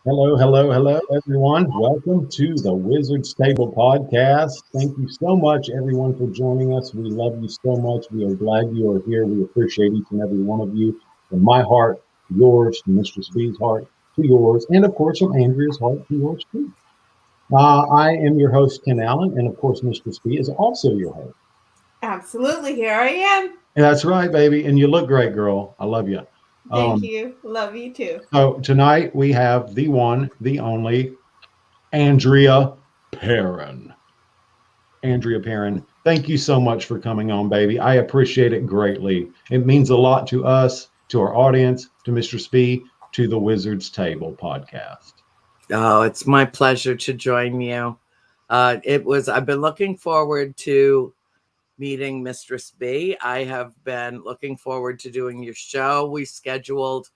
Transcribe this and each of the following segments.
Hello, hello, hello, everyone. Welcome to the Wizard's Table podcast. Thank you so much, everyone, for joining us. We love you so much. We are glad you are here. We appreciate each and every one of you. From my heart to yours, from Mistress B's heart to yours, and of course, from Andrea's heart to yours, too. I am your host, Ken Allen, and of course, Mistress B is also your host. Absolutely, here I am. And that's right, baby. And you look great, girl. I love you. Thank Um, you. Love you too. so tonight we have the one, the only Andrea Perron. Andrea Perrin, thank you so much for coming on, baby. I appreciate it greatly. It means a lot to us, to our audience, to Mr. Spee, to the Wizard's Table podcast. Oh, it's my pleasure to join you. I've been looking forward to meeting Mistress B. I have been looking forward to doing your show. We scheduled,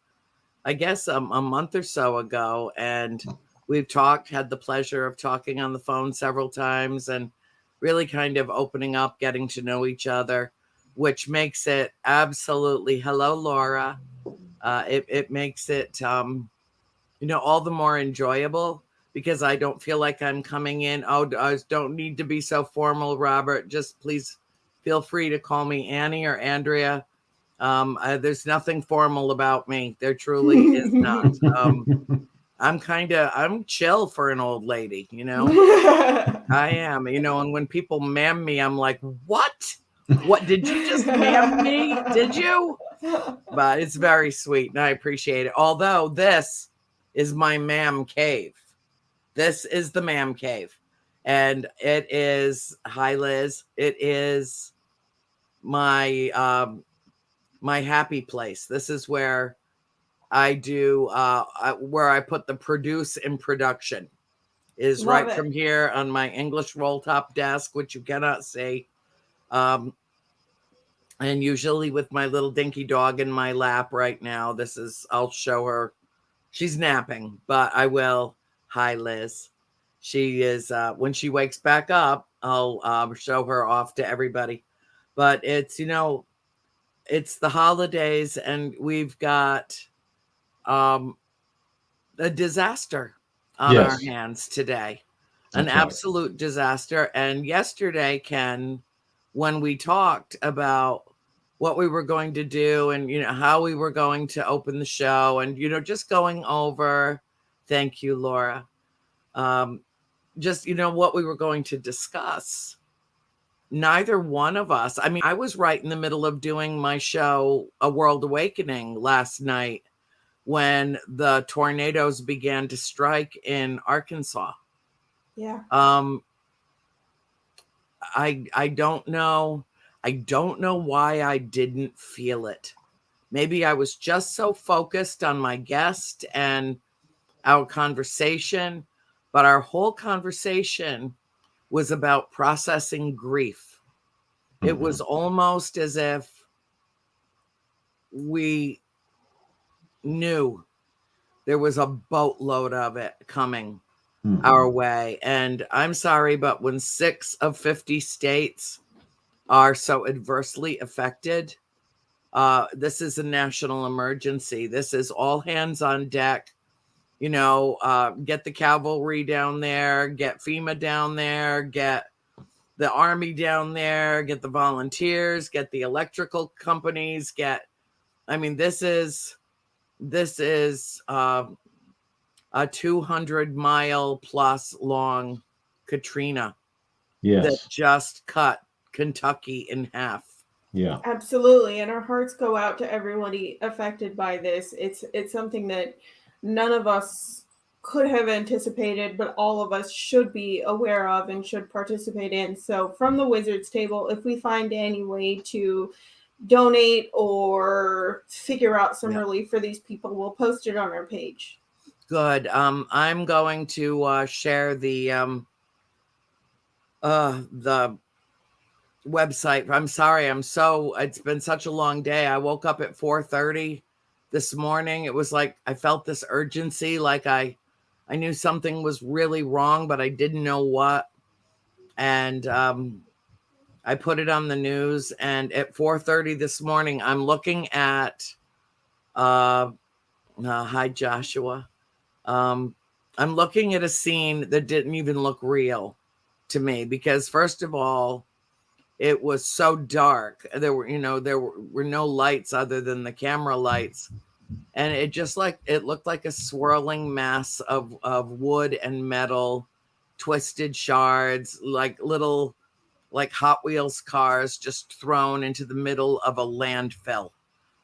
I guess, a month or so ago, and we've had the pleasure of talking on the phone several times and really kind of opening up, getting to know each other, which makes it absolutely, hello, Laura. It makes it, all the more enjoyable because I don't feel like I'm coming in. Oh, I don't need to be so formal, Robert. Just please feel free to call me Annie or Andrea. There's nothing formal about me. There truly is not. I'm chill for an old lady, I am, and when people ma'am me, I'm like, what? What did you just ma'am me? Did you? But it's very sweet and I appreciate it. Although this is my ma'am cave. This is the ma'am cave. And it is, hi Liz, it is my my happy place. This is where I do where I put the produce in production is Love right it. from here on my English roll top desk, which you cannot see. Um, and usually with my little dinky dog in my lap right now. I'll show her. She's napping, but I will. Hi, Liz. She is, when she wakes back up, I'll show her off to everybody. But it's the holidays, and we've got um, a disaster on our Yes, hands today, an that's right. absolute disaster. And yesterday, Ken, when we talked about what we were going to do and how we were going to open the show and just going over, thank you, Laura, um just what we were going to discuss. Neither one of us, I mean, I was right in the middle of doing my show A World Awakening last night when the tornadoes began to strike in Arkansas. Yeah. um I don't know. I don't know why I didn't feel it. Maybe I was just so focused on my guest and our conversation, but our whole conversation was about processing grief. It Mm-hmm. was almost as if we knew there was a boatload of it coming our Mm-hmm. way. And I'm sorry, but when 6 of 50 states are so adversely affected, this is a national emergency. This is all hands on deck. Get the cavalry down there, get FEMA down there, get the army down there, get the volunteers, get the electrical companies, I mean, this is a 200-mile plus long Katrina that Yes, just cut Kentucky in half. yeah. Absolutely, and our hearts go out to everybody affected by this. It's something that none of us could have anticipated, but all of us should be aware of and should participate in. So, from the Wizards table, if we find any way to donate or figure out some Yeah. relief for these people, we'll post it on our page. Good. I'm going to share the website. I'm sorry. It's been such a long day. I woke up at 4:30 this morning. It was like I felt this urgency, like I knew something was really wrong, but I didn't know what. And I put it on the news, and at 4:30 this morning, I'm looking at hi Joshua. I'm looking at a scene that didn't even look real to me because, first of all, it was so dark. There were no lights other than the camera lights. And it just it looked like a swirling mass of wood and metal, twisted shards, like little, like Hot Wheels cars just thrown into the middle of a landfill.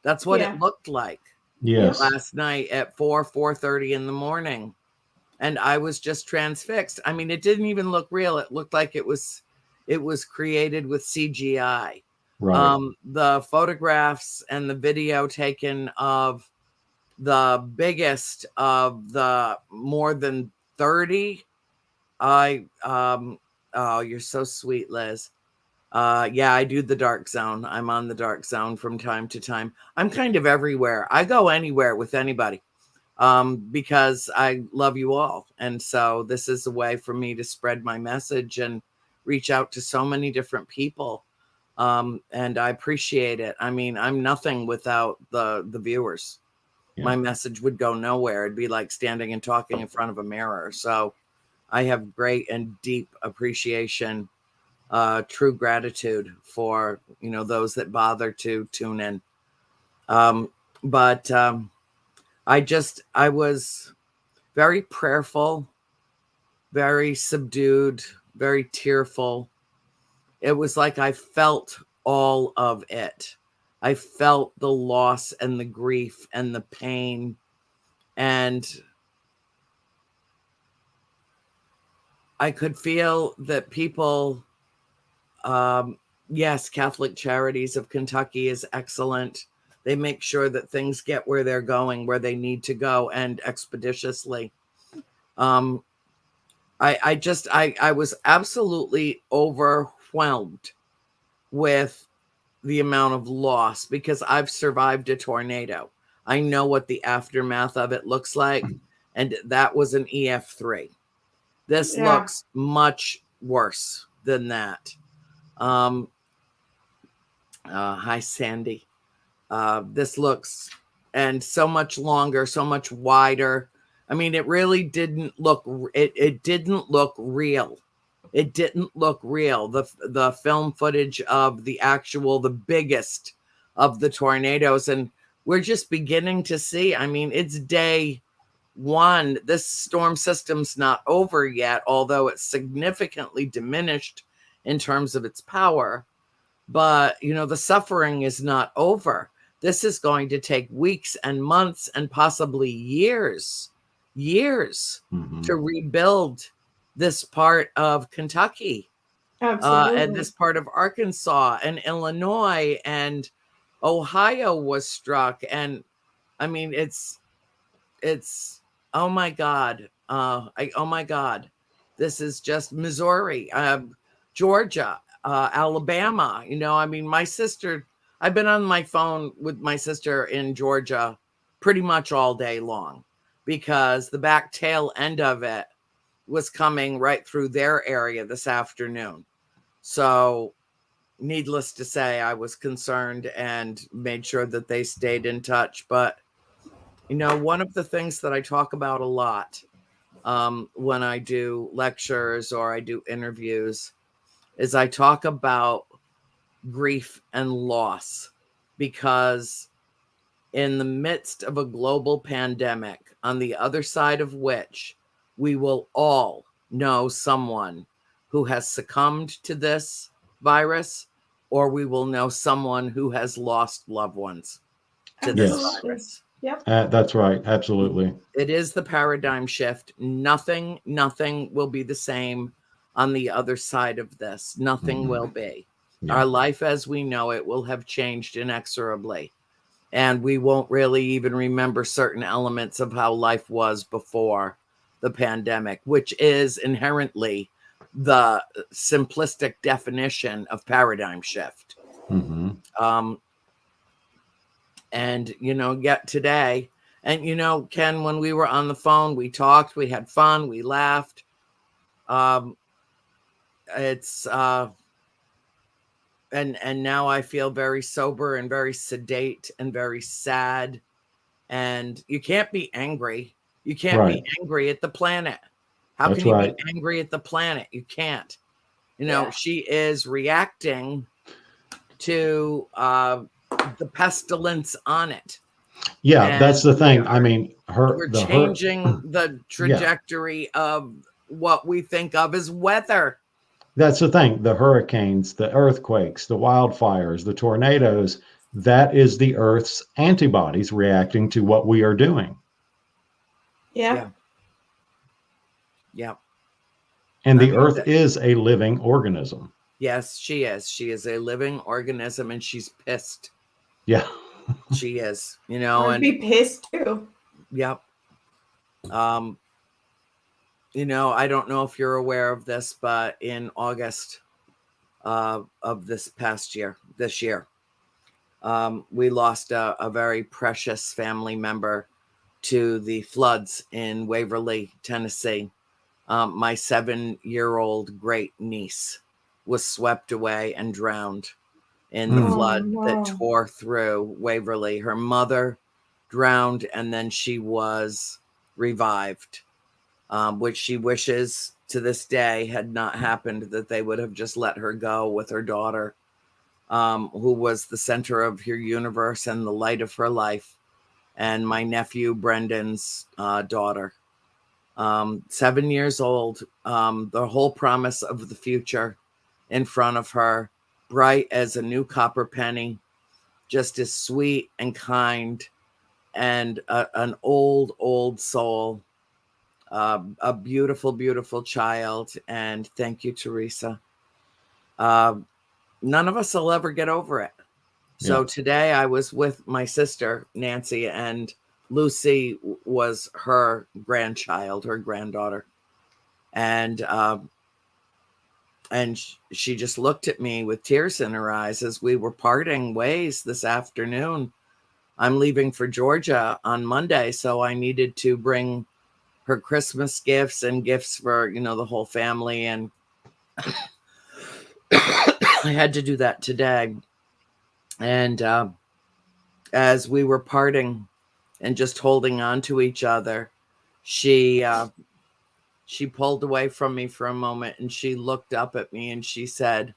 That's what it looked like. Yes. Last night at 4:30 in the morning. And I was just transfixed. I mean, it didn't even look real. It looked like it was created with CGI. Right. The photographs and the video taken of the biggest of the more than 30. Oh, you're so sweet, Liz. Yeah, I do the dark zone. I'm on the dark zone from time to time. I'm kind of everywhere. I go anywhere with anybody because I love you all. And so this is a way for me to spread my message and reach out to so many different people. And I appreciate it. I mean, I'm nothing without the viewers. Yeah. My message would go nowhere. It'd be like standing and talking in front of a mirror. So I have great and deep appreciation, true gratitude for, those that bother to tune in. But I was very prayerful, very subdued, very tearful. It was like I felt all of it. I felt the loss and the grief and the pain. And I could feel that people, yes, Catholic Charities of Kentucky is excellent. They make sure that things get where they're going, where they need to go, and expeditiously. I was absolutely overwhelmed with the amount of loss because I've survived a tornado. I know what the aftermath of it looks like. And that was an EF3. This looks much worse than that. Hi, Sandy. This looks, and so much longer, so much wider. I mean, it really didn't look, it didn't look real. It didn't look real. The film footage of the biggest of the tornadoes. And we're just beginning to see, I mean, it's day one. This storm system's not over yet, although it's significantly diminished in terms of its power. But, the suffering is not over. This is going to take weeks and months and possibly years to rebuild this part of Kentucky. And this part of Arkansas and Illinois and Ohio was struck. And I mean, it's, oh my God. Oh my God. This is just Missouri, Georgia, Alabama. I mean, my sister, I've been on my phone with my sister in Georgia pretty much all day long because the back tail end of it was coming right through their area this afternoon. So needless to say, I was concerned and made sure that they stayed in touch. But, one of the things that I talk about a lot when I do lectures or I do interviews is I talk about grief and loss, because in the midst of a global pandemic, on the other side of which we will all know someone who has succumbed to this virus, or we will know someone who has lost loved ones to this virus. Yep. That's right. Absolutely. It is the paradigm shift. Nothing will be the same on the other side of this. Nothing will be. Yeah. Our life as we know it will have changed inexorably. And we won't really even remember certain elements of how life was before the pandemic, which is inherently the simplistic definition of paradigm shift. And, yet today, and, Ken, when we were on the phone, we talked, we had fun, we laughed. It's, and now I feel very sober and very sedate and very sad. And you can't be angry. You can't be angry at the planet. How can you be angry at the planet? You can't. You know, she is reacting to the pestilence on it. Yeah, And that's the thing. I mean, we're changing the trajectory of what we think of as weather. That's the thing. The hurricanes, the earthquakes, the wildfires, the tornadoes, that is the Earth's antibodies reacting to what we are doing. Yeah. Yeah. And the Earth is a living organism. Yes, she is. She is a living organism, and she's pissed. Yeah. She is, you know. I'd be pissed too. Yep. You know, I don't know if you're aware of this, but in August of this year, we lost a very precious family member to the floods in Waverly, Tennessee. My 7-year-old great niece was swept away and drowned in the flood that tore through Waverly. Her mother drowned, and then she was revived, which she wishes to this day had not happened, that they would have just let her go with her daughter, who was the center of her universe and the light of her life, and my nephew Brendan's daughter. 7 years old, the whole promise of the future in front of her, bright as a new copper penny, just as sweet and kind, and an old soul, a beautiful, beautiful child. And thank you, Teresa. None of us will ever get over it. So today I was with my sister, Nancy, and Lucy was her grandchild, her granddaughter. And she just looked at me with tears in her eyes as we were parting ways this afternoon. I'm leaving for Georgia on Monday, so I needed to bring her Christmas gifts and gifts for, you know, the whole family. And I had to do that today. And as we were parting and just holding on to each other, she pulled away from me for a moment, and she looked up at me and she said,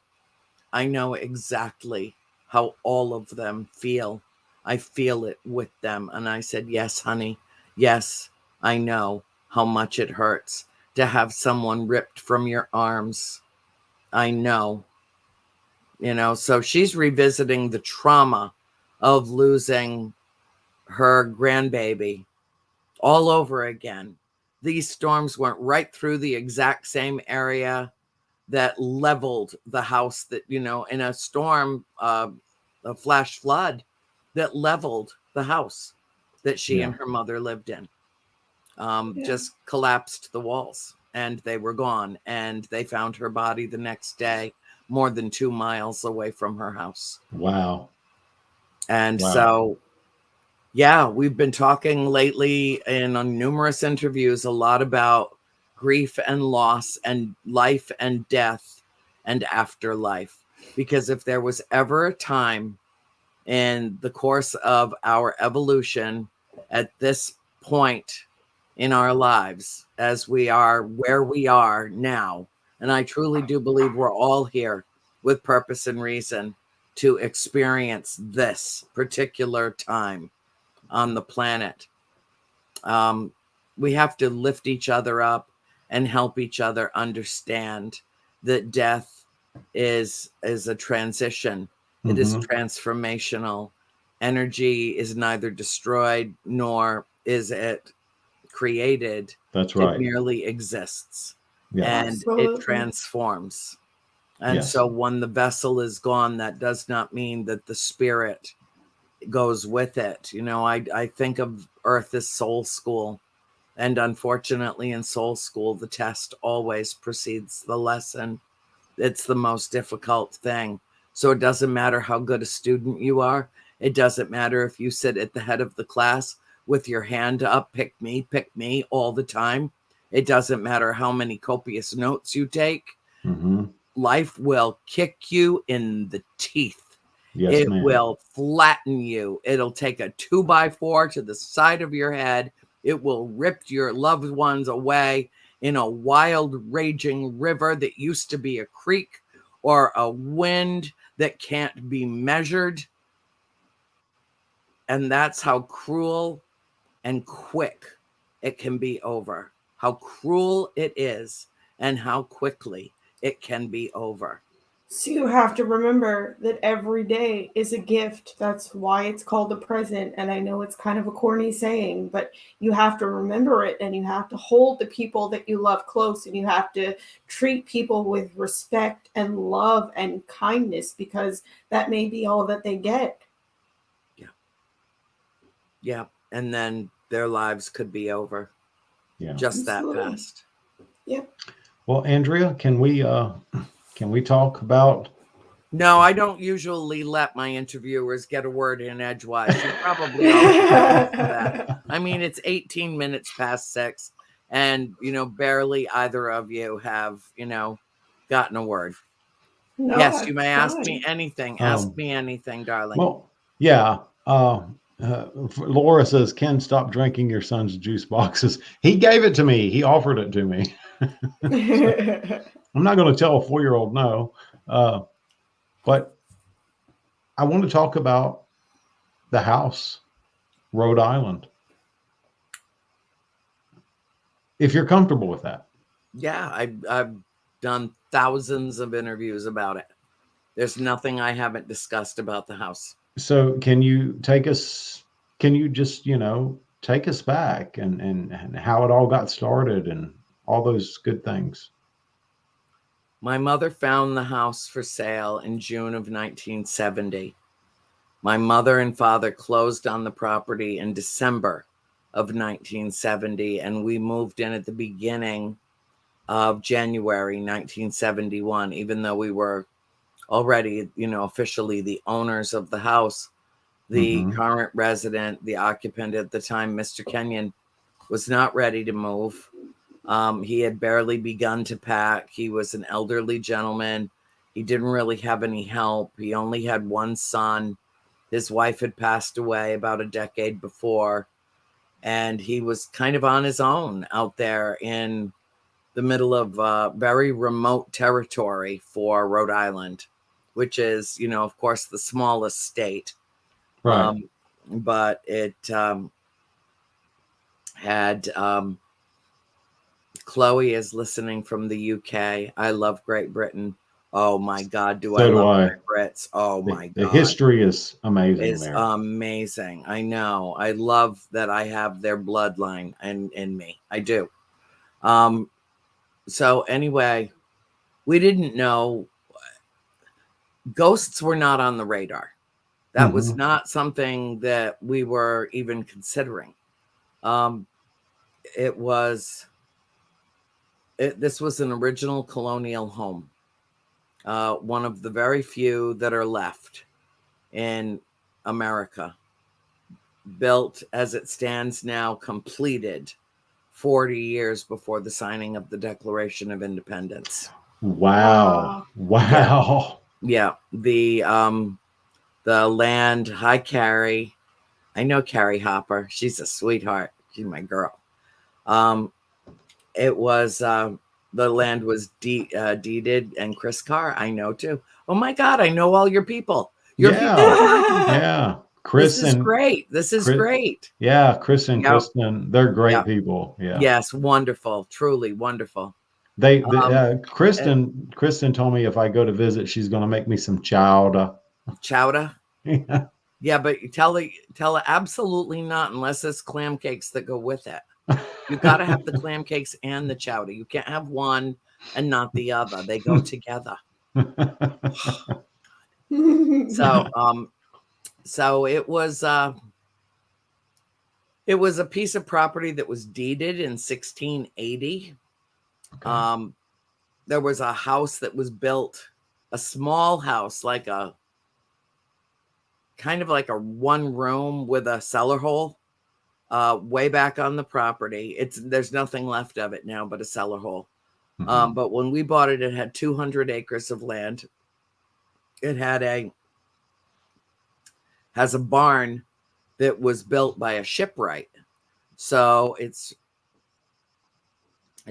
I know exactly how all of them feel. I feel it with them. And I said, yes, honey. Yes, I know how much it hurts to have someone ripped from your arms. I know. You know, so she's revisiting the trauma of losing her grandbaby all over again. These storms went right through the exact same area that leveled the house, that, you know, in a storm, a flash flood that leveled the house that she and her mother lived in. Just collapsed the walls, and they were gone. And they found her body the next day, more than 2 miles away from her house. Wow. And so, yeah, we've been talking lately in on numerous interviews a lot about grief and loss and life and death and afterlife. Because if there was ever a time in the course of our evolution at this point in our lives, as we are where we are now, and I truly do believe we're all here with purpose and reason to experience this particular time on the planet. We have to lift each other up and help each other understand that death is a transition. It is transformational. Energy is neither destroyed nor is it created. That's right. It merely exists, and it transforms. And so when the vessel is gone, that does not mean that the spirit goes with it. You know, I think of Earth as soul school, and unfortunately in soul school, the test always precedes the lesson. It's the most difficult thing. So it doesn't matter how good a student you are. It doesn't matter if you sit at the head of the class with your hand up, pick me all the time. It doesn't matter how many copious notes you take. Life will kick you in the teeth. Yes, it will flatten you. It'll take a 2x4 to the side of your head It will rip your loved ones away in a wild, raging river that used to be a creek, or a wind that can't be measured. And that's how cruel and quick it can be over. How cruel it is and how quickly it can be over. So you have to remember that every day is a gift. That's why it's called the present. And I know it's kind of a corny saying, but you have to remember it, and you have to hold the people that you love close, and you have to treat people with respect and love and kindness, because that may be all that they get. Yeah. And then their lives could be over. Yeah. Just Absolutely. that fast. Yep. Well, Andrea, can we talk about? No, I don't usually let my interviewers get a word in edgewise. You probably already know that. I mean, it's 18 minutes past 6, and barely either of you have gotten a word. No, Yes, you may that's ask me fine. anything. Ask me anything, darling. Well, yeah. Laura says, Ken, stop drinking your son's juice boxes. He gave it to me. He offered it to me. I'm not going to tell a 4-year-old no. But I want to talk about the house, Rhode Island, if you're comfortable with that. Yeah, I've done thousands of interviews about it. There's nothing I haven't discussed about the house. So can you just, take us back and how it all got started and all those good things? My mother found the house for sale in June of 1970. My mother and father closed on the property in December of 1970, and we moved in at the beginning of January 1971, even though we were already, officially the owners of the house. The current resident, the occupant at the time, Mr. Kenyon, was not ready to move. He had barely begun to pack. He was an elderly gentleman. He didn't really have any help. He only had one son. His wife had passed away about a decade before, and he was kind of on his own out there in the middle of very remote territory for Rhode Island, which is, of course, the smallest state. Right. But it had Chloe is listening from the UK. I love Great Britain. Oh my God, I love the Brits. Oh my God. The history is amazing. It's amazing. I know. I love that I have their bloodline in me. I do. So anyway, we didn't know. Ghosts were not on the radar. That was not something that we were even considering. This was an original colonial home. One of the very few that are left in America, built as it stands now, completed 40 years before the signing of the Declaration of Independence. Wow. Yeah. The land. Hi, Carrie. I know Carrie Hopper. She's a sweetheart. She's my girl. It was the land was deeded, and Chris Carr, I know too. Oh my God, I know all your people. People. Yeah. Chris, this is great. This is great. Yeah, Chris and Kristen, they're great people. Yeah. Yes, wonderful. Truly wonderful. Kristen told me if I go to visit, she's going to make me some chowder. Chowder? Yeah, but tell her absolutely not, unless it's clam cakes that go with it. You got to have the clam cakes and the chowder. You can't have one and not the other. They go together. So it was a piece of property that was deeded in 1680. Okay. There was a house that was built, a small house, like a kind of like a one room with a cellar hole, way back on the property. There's nothing left of it now but a cellar hole. But when we bought it, it had 200 acres of land. It has a barn that was built by a shipwright So it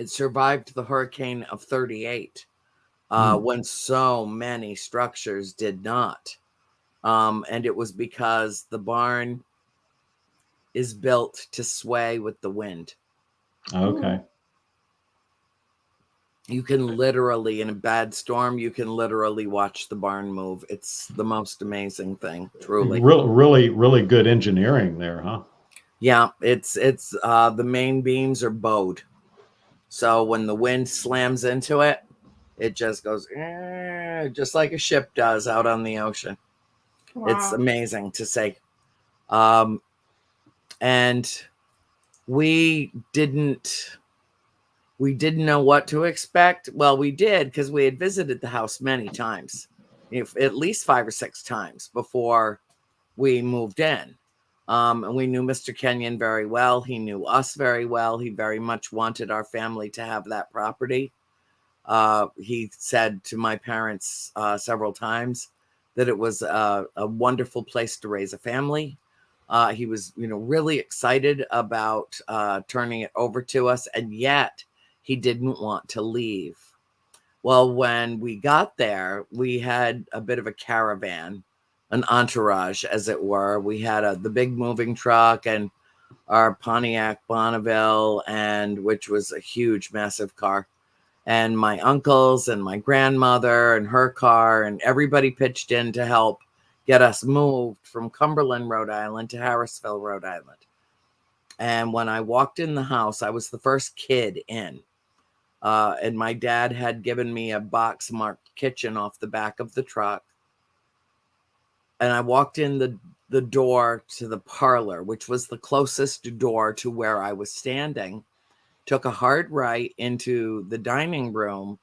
survived the hurricane of 38, when so many structures did not. And it was because the barn is built to sway with the wind. Okay. You can literally, in a bad storm, you can literally watch the barn move. It's the most amazing thing, truly. Really, really good engineering there, huh? Yeah, it's the main beams are bowed. So when the wind slams into it, it just goes just like a ship does out on the ocean. Wow. It's amazing to see. And we didn't know what to expect. Well, we did, because we had visited the house many times, at least 5 or 6 times before we moved in. And we knew Mr. Kenyon very well. He knew us very well. He very much wanted our family to have that property. He said to my parents several times that it was a wonderful place to raise a family. He was, really excited about turning it over to us, and yet he didn't want to leave. Well, when we got there, we had a bit of a caravan, an entourage, as it were. We had the big moving truck and our Pontiac Bonneville, which was a huge, massive car. And my uncles and my grandmother and her car, and everybody pitched in to help get us moved from Cumberland, Rhode Island to Harrisville, Rhode Island. And when I walked in the house, I was the first kid in. And my dad had given me a box marked kitchen off the back of the truck. And I walked in the door to the parlor, which was the closest door to where I was standing, took a hard right into the dining room,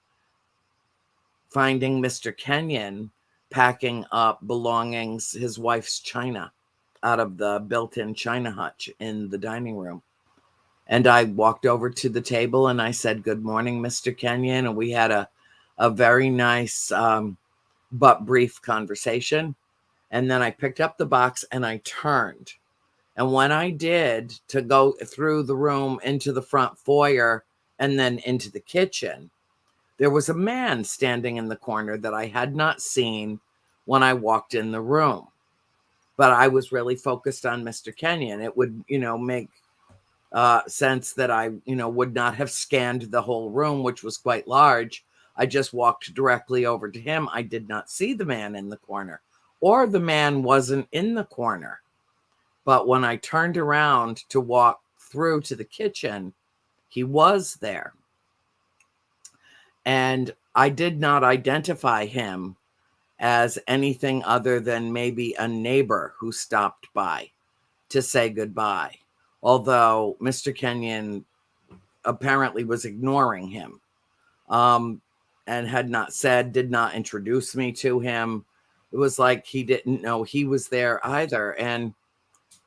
finding Mr. Kenyon packing up belongings, his wife's china, out of the built-in china hutch in the dining room. And I walked over to the table and I said, "Good morning, Mr. Kenyon." And we had a very nice but brief conversation. And then I picked up the box and I turned. And when I did, to go through the room into the front foyer and then into the kitchen, there was a man standing in the corner that I had not seen when I walked in the room. But I was really focused on Mr. Kenyon. It would, make sense that I, would not have scanned the whole room, which was quite large. I just walked directly over to him. I did not see the man in the corner, or the man wasn't in the corner. But when I turned around to walk through to the kitchen, he was there. And I did not identify him as anything other than maybe a neighbor who stopped by to say goodbye. Although Mr. Kenyon apparently was ignoring him, and did not introduce me to him. It was like he didn't know he was there either. And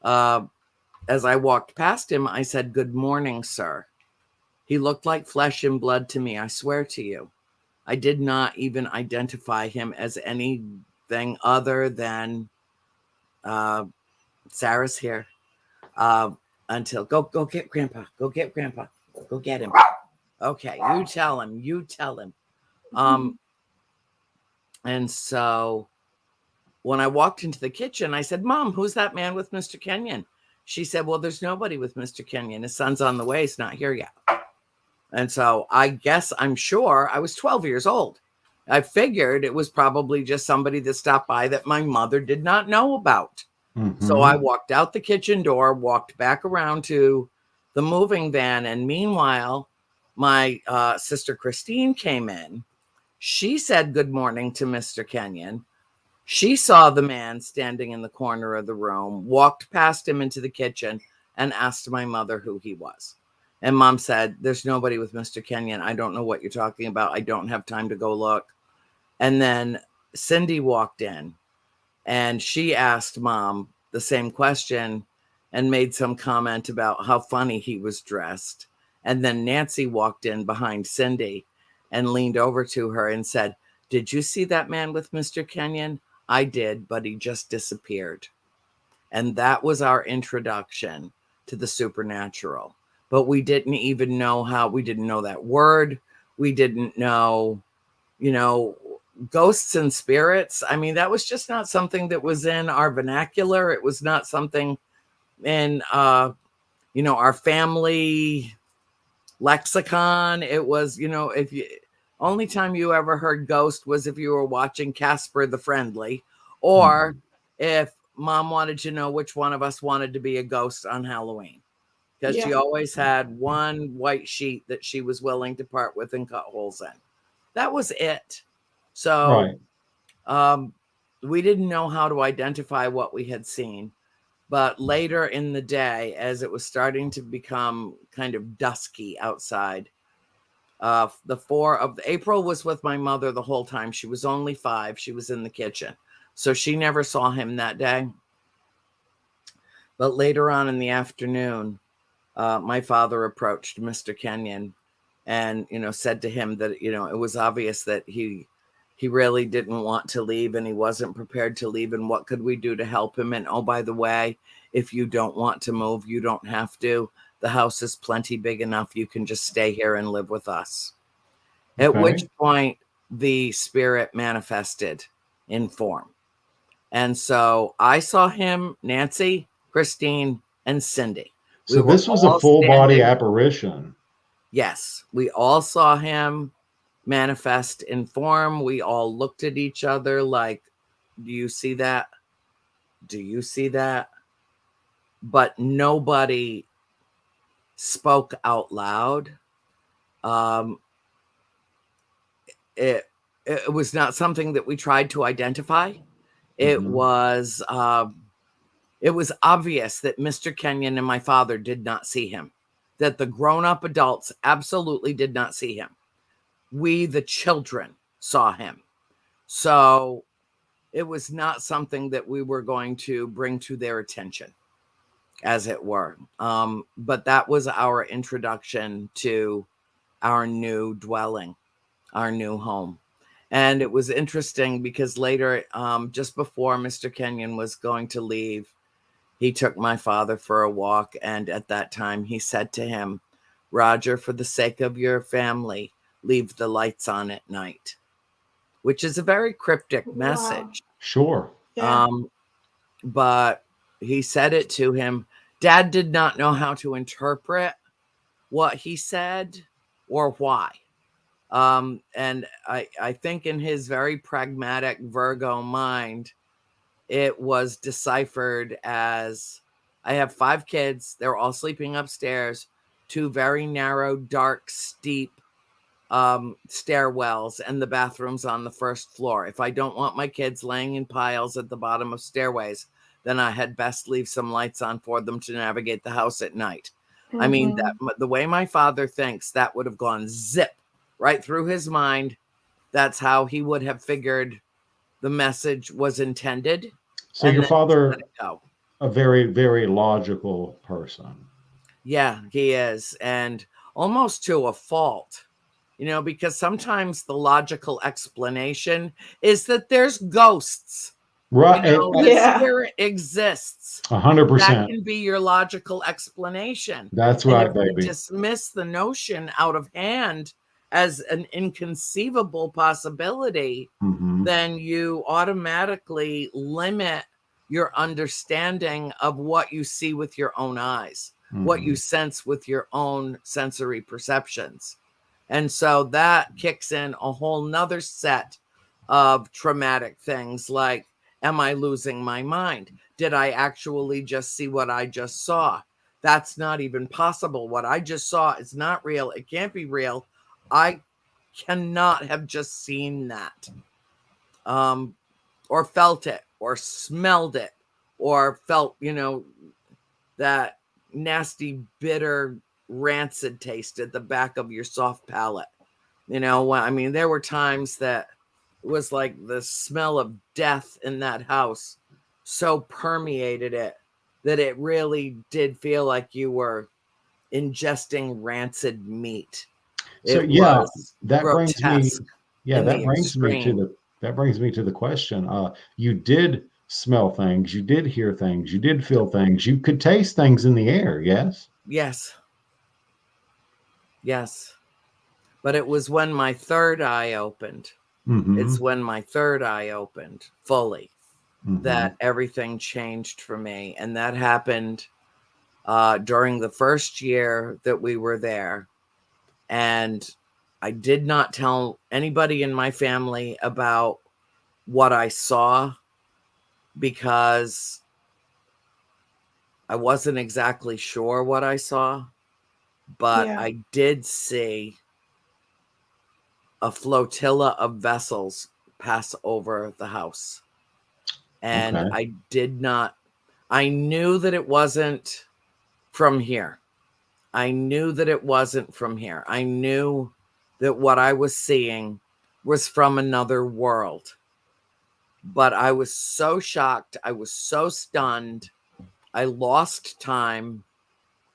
as I walked past him, I said, "Good morning, sir." He looked like flesh and blood to me, I swear to you. I did not even identify him as anything other than Sarah's here. Until go get Grandpa. Go get Grandpa. Go get him. Okay, you tell him. And so when I walked into the kitchen, I said, "Mom, who's that man with Mr. Kenyon?" She said, "Well, there's nobody with Mr. Kenyon. His son's on the way. He's not here yet." And so I'm sure I was 12 years old. I figured it was probably just somebody that stopped by that my mother did not know about. Mm-hmm. So I walked out the kitchen door, walked back around to the moving van. And meanwhile, my sister Christine came in. She said good morning to Mr. Kenyon. She saw the man standing in the corner of the room, walked past him into the kitchen, and asked my mother who he was. And Mom said, "There's nobody with Mr. Kenyon. I don't know what you're talking about. I don't have time to go look." And then Cindy walked in and she asked Mom the same question and made some comment about how funny he was dressed. And then Nancy walked in behind Cindy and leaned over to her and said, "Did you see that man with Mr. Kenyon?" "I did, but he just disappeared." And that was our introduction to the supernatural, but we didn't even know how. We didn't know that word. We didn't know, ghosts and spirits. I mean, that was just not something that was in our vernacular. It was not something in, our family lexicon. It was, if you, only time you ever heard ghost was if you were watching Casper the Friendly, or if mom wanted to know which one of us wanted to be a ghost on Halloween, because she always had one white sheet that she was willing to part with and cut holes in. That was it. So we didn't know how to identify what we had seen. But later in the day, as it was starting to become kind of dusky outside, April was with my mother the whole time. She was only 5. She was in the kitchen. So she never saw him that day. But later on in the afternoon, my father approached Mr. Kenyon and, said to him that, it was obvious that he really didn't want to leave and he wasn't prepared to leave. And what could we do to help him? And, oh, by the way, if you don't want to move, you don't have to. The house is plenty big enough. You can just stay here and live with us. Okay. At which point the spirit manifested in form. And so I saw him, Nancy, Christine, and Cindy. So this was a full body apparition. Yes. We all saw him manifest in form. We all looked at each other like, do you see that? Do you see that? But nobody spoke out loud. It was not something that we tried to identify. It was obvious that Mr. Kenyon and my father did not see him, that the grown-up adults absolutely did not see him. We, the children, saw him. So it was not something that we were going to bring to their attention, as it were. But that was our introduction to our new dwelling, our new home. And it was interesting because later, just before Mr. Kenyon was going to leave, he took my father for a walk. And at that time, he said to him, Roger, for the sake of your family, leave the lights on at night, which is a very cryptic message. Sure. Yeah. But he said it to him. Dad did not know how to interpret what he said or why. And I think in his very pragmatic Virgo mind, it was deciphered as, I have 5 kids. They're all sleeping upstairs, 2 very narrow, dark, steep stairwells, and the bathrooms on the first floor. If I don't want my kids laying in piles at the bottom of stairways, then I had best leave some lights on for them to navigate the house at night. I mean, the way my father thinks, that would have gone zip right through his mind. That's how he would have figured the message was intended. So your father, a very, very logical person. Yeah, he is. And almost to a fault, because sometimes the logical explanation is that there's ghosts. Right. The spirit exists. 100%. That can be your logical explanation. That's right, and if baby. you dismiss the notion out of hand as an inconceivable possibility, then you automatically limit your understanding of what you see with your own eyes, what you sense with your own sensory perceptions. And so that kicks in a whole nother set of traumatic things like, am I losing my mind? Did I actually just see what I just saw? That's not even possible. What I just saw is not real. It can't be real. I cannot have just seen that, or felt it, or smelled it, or felt, that nasty, bitter, rancid taste at the back of your soft palate. I mean, there were times that it was like the smell of death in that house so permeated it that it really did feel like you were ingesting rancid meat. So that brings me to the question. You did smell things. You did hear things. You did feel things. You could taste things in the air. Yes. Yes. Yes. But it was when my third eye opened. Mm-hmm. It's when my third eye opened fully Mm-hmm. that everything changed for me. And that happened during the first year that we were there. And I did not tell anybody in my family about what I saw because I wasn't exactly sure what I saw, but Yeah. I did see a flotilla of vessels pass over the house. And Okay. I knew that it wasn't from here. I knew that it wasn't from here. I knew that what I was seeing was from another world. But I was so shocked. I was so stunned. I lost time.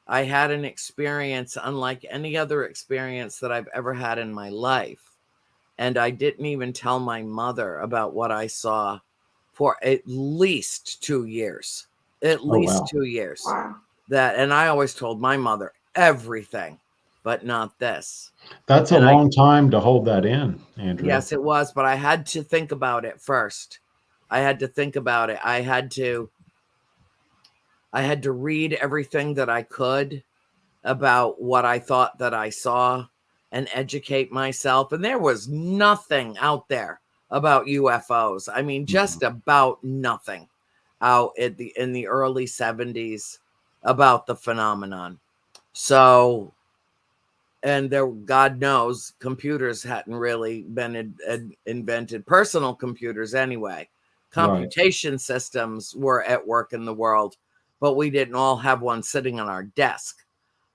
I had an experience unlike any other experience that I've ever had in my life. And I didn't even tell my mother about what I saw for at least 2 years. At Oh, least wow. 2 years. Wow. And I always told my mother everything, but not this. That's a And long time to hold that in, Andrea. yes, it was, but I had to think about it first. I had to think about it. I had to read everything that I could about what I thought that I saw and educate myself. And there was nothing out there about UFOs. I mean, just about nothing out in the early 70s about the phenomenon. So, and there, God knows, computers hadn't really been invented, personal computers anyway. Right. Computation systems were at work in the world, but we didn't all have one sitting on our desk.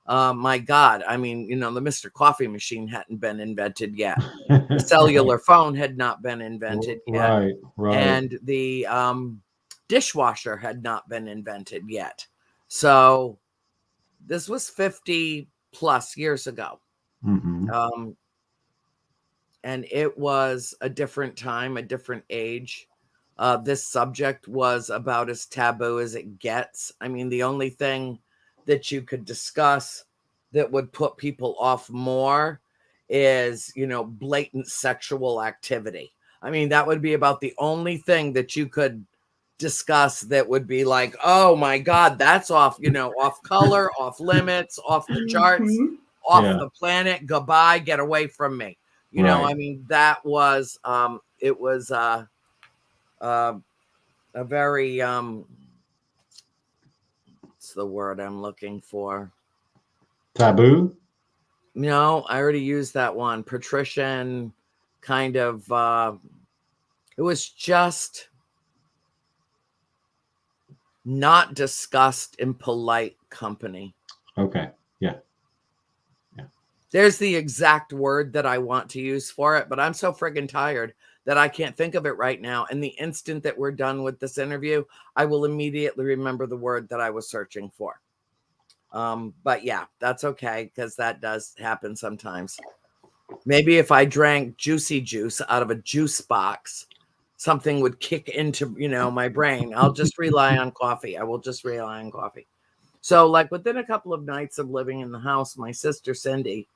My God, I mean, the Mr. Coffee machine hadn't been invented yet. The cellular phone had not been invented yet. Right. Right. And the dishwasher had not been invented yet. So this was 50 plus years ago. Mm-hmm. And it was a different time, a different age. This subject was about as taboo as it gets. I mean, the only thing that you could discuss that would put people off more is, blatant sexual activity. I mean, that would be about the only thing that you could discuss that would be like, oh my God, that's off, off color, off limits, off the charts, Mhm. off Yeah. the planet. Goodbye, get away from me. Right. I mean, that was, it was a very, what's the word I'm looking for? Taboo. No, I already used that one. Patrician kind of, it was just not discussed in polite company. Okay. Yeah. There's the exact word that I want to use for it, but I'm so friggin' tired that I can't think of it right now. And the instant that we're done with this interview, I will immediately remember the word that I was searching for. But yeah, that's okay, because that does happen sometimes. Maybe if I drank juicy juice out of a juice box, something would kick into, my brain. I'll just rely on coffee. I will just rely on coffee. So like within a couple of nights of living in the house, my sister Cindy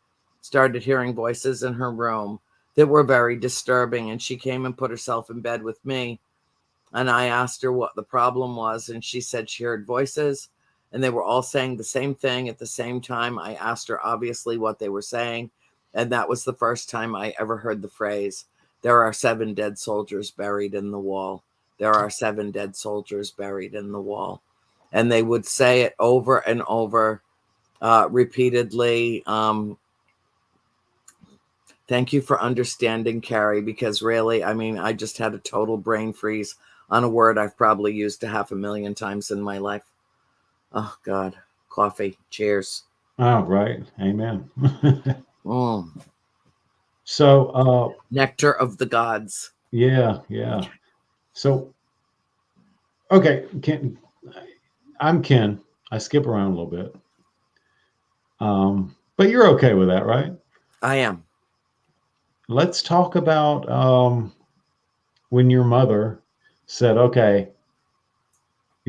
started hearing voices in her room that were very disturbing. And she came and put herself in bed with me. And I asked her what the problem was. And she said she heard voices and they were all saying the same thing at the same time. I asked her obviously what they were saying. And that was the first time I ever heard the phrase, there are 7 dead soldiers buried in the wall. There are 7 dead soldiers buried in the wall. And they would say it over and over repeatedly. Thank you for understanding, Carrie, because really, I mean, I just had a total brain freeze on a word I've probably used 500,000 times in my life. Oh, God. Coffee. Cheers. Oh, right. Amen. Mm. So, Nectar of the gods. yeah. So, okay, I'm Ken. I skip around a little bit. But you're okay with that, right? I am. Let's talk about when your mother said, okay,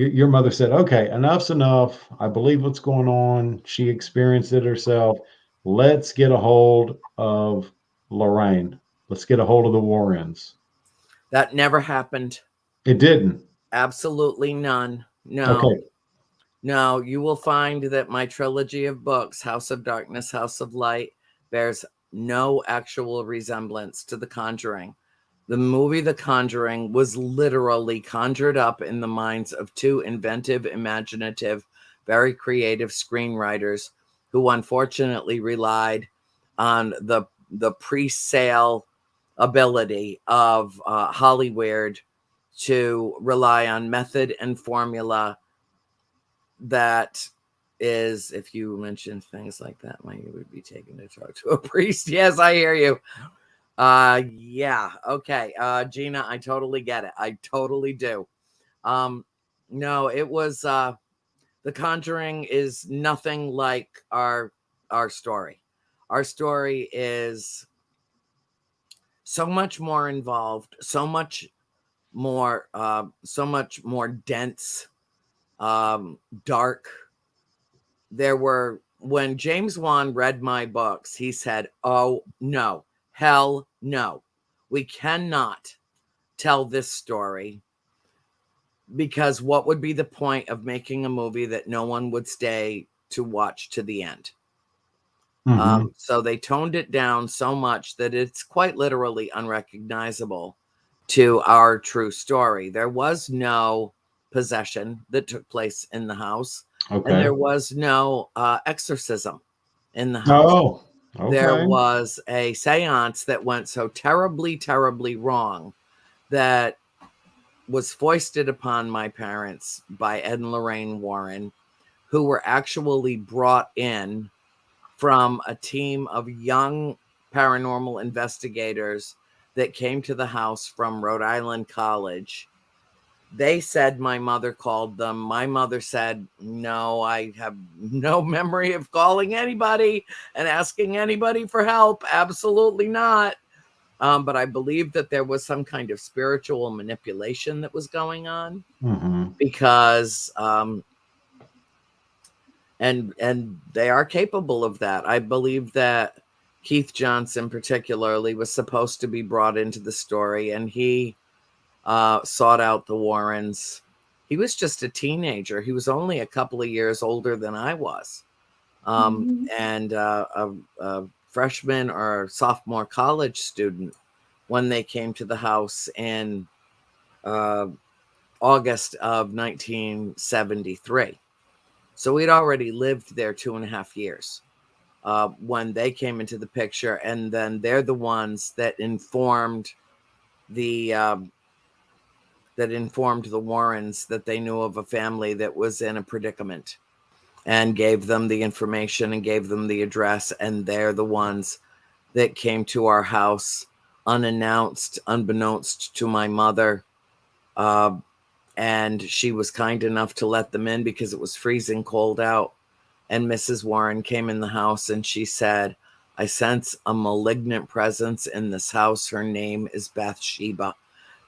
your mother said, okay, enough's enough. I believe what's going on. She experienced it herself. Let's get a hold of Lorraine. Let's get a hold of the Warrens. That never happened. It didn't. Absolutely none. No. Okay. No, you will find that my trilogy of books, House of Darkness, House of Light, bears no actual resemblance to The Conjuring. The movie The Conjuring was literally conjured up in the minds of two inventive, imaginative, very creative screenwriters who unfortunately relied on the pre-sale ability of Hollywood to rely on method and formula that is, if you mention things like that, you would be taken to talk to a priest. Yes, I hear you. Yeah, okay. Gina, I totally get it. I totally do. No, it was The Conjuring is nothing like our story. Our story is so much more involved, so much more dense, dark. There were, when James Wan read my books, he said, oh no, hell no, we cannot tell this story, because what would be the point of making a movie that no one would stay to watch to the end? So they toned it down so much that it's quite literally unrecognizable to our true story. There was no possession that took place in the house. Okay. And there was no exorcism in the house. Oh, okay. There was a seance that went so terribly, terribly wrong that was foisted upon my parents by Ed and Lorraine Warren, who were actually brought in from a team of young paranormal investigators that came to the house from Rhode Island College. They said my mother called them. My mother said, no, I have no memory of calling anybody and asking anybody for help. Absolutely not. But I believe that there was some kind of spiritual manipulation that was going on, because and they are capable of that. I believe that Keith Johnson particularly was supposed to be brought into the story, and he sought out the Warrens. He was just a teenager. He was only a couple of years older than I was, and a freshman or sophomore college student when they came to the house in August of 1973. So we'd already lived there 2.5 years when they came into the picture, and then they're the ones that informed the Warrens that they knew of a family that was in a predicament, and gave them the information and gave them the address. And they're the ones that came to our house unannounced, unbeknownst to my mother. And she was kind enough to let them in because it was freezing cold out. And Mrs. Warren came in the house and she said, I sense a malignant presence in this house. Her name is Bathsheba.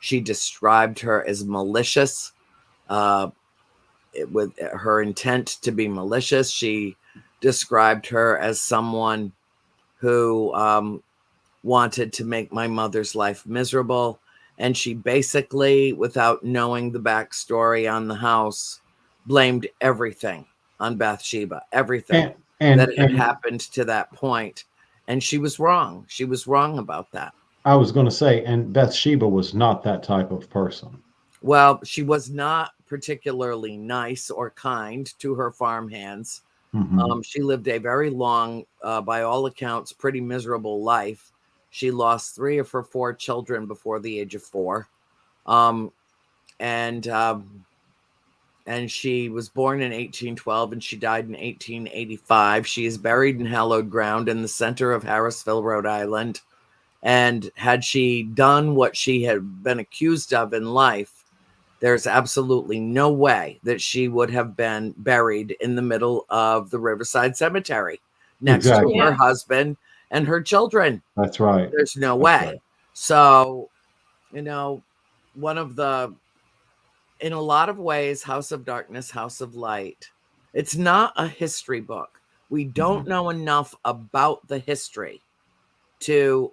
She described her as malicious, with her intent to be malicious. She described her as someone who wanted to make my mother's life miserable. And she basically, without knowing the backstory on the house, blamed everything on Bathsheba, everything that had happened to that point. And she was wrong. She was wrong about that. I was going to say, and Bathsheba was not that type of person. Well, she was not particularly nice or kind to her farmhands. She lived a very long, by all accounts, pretty miserable life. She lost 3 of her 4 children before the age of 4. And she was born in 1812 and she died in 1885. She is buried in hallowed ground in the center of Harrisville, Rhode Island. And had she done what she had been accused of in life, there's absolutely no way that she would have been buried in the middle of the Riverside Cemetery next to her husband and her children. That's right. There's no way. Right. So, one of the in a lot of ways, House of Darkness, House of Light, it's not a history book. We don't know enough about the history to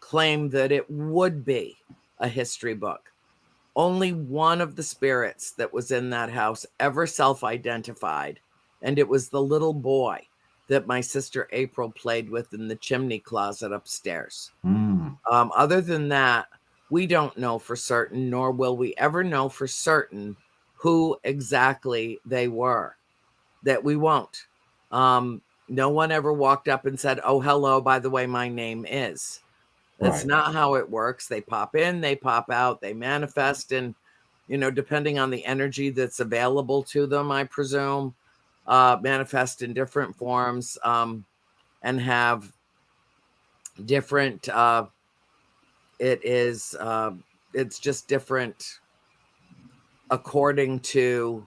claim that it would be a history book. Only one of the spirits that was in that house ever self-identified, and it was the little boy that my sister April played with in the chimney closet upstairs. Other than that, we don't know for certain, nor will we ever know for certain who exactly they were. That we won't. No one ever walked up and said, "Oh, hello, by the way, my name is." That's not how it works. They pop in, they pop out, they manifest, and, you know, depending on the energy that's available to them, I presume, manifest in different forms, and have different, it's just different according to,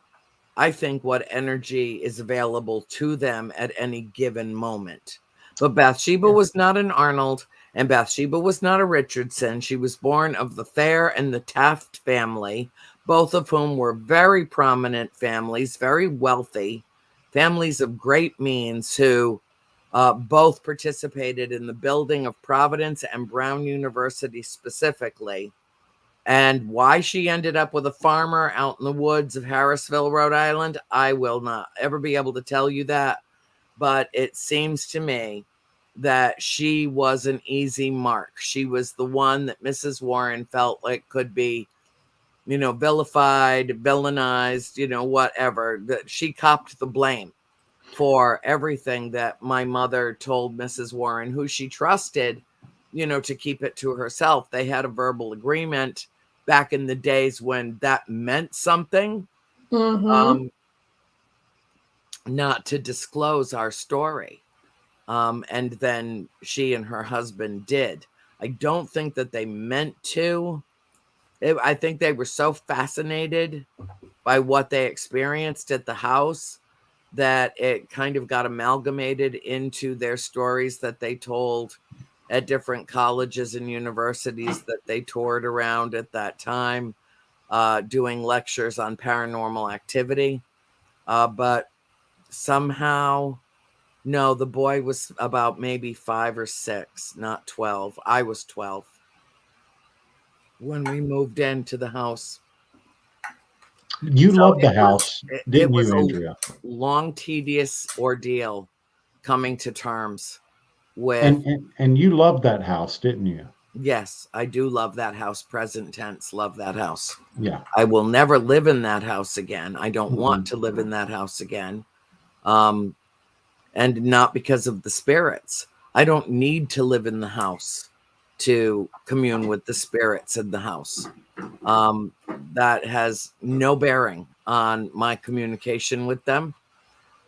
I think, what energy is available to them at any given moment. But Bathsheba was not an Arnold, and Bathsheba was not a Richardson. She was born of the Thayer and the Taft family, both of whom were very prominent families, very wealthy, families of great means, who both participated in the building of Providence and Brown University specifically. And why she ended up with a farmer out in the woods of Harrisville, Rhode Island, I will not ever be able to tell you that. But it seems to me that she was an easy mark. She was the one that Mrs. Warren felt like could be, you know, vilified, villainized, you know, whatever. That she copped the blame for everything that my mother told Mrs. Warren, who she trusted, you know, to keep it to herself. They had a verbal agreement back in the days when that meant something, not to disclose our story. And then she and her husband did. I don't think that they meant to. I think they were so fascinated by what they experienced at the house that it kind of got amalgamated into their stories that they told at different colleges and universities that they toured around at that time, doing lectures on paranormal activity. But somehow, no, the boy was about maybe 5 or 6, not 12. I was 12 when we moved into the house. You loved the house, didn't was you, Andrea? a long, tedious ordeal coming to terms with. And you loved that house, didn't you? Yes, I do love that house. Present tense, love that house. Yeah. I will never live in that house again. I don't want to live in that house again. And not because of the spirits. I don't need to live in the house to commune with the spirits in the house. That has no bearing on my communication with them.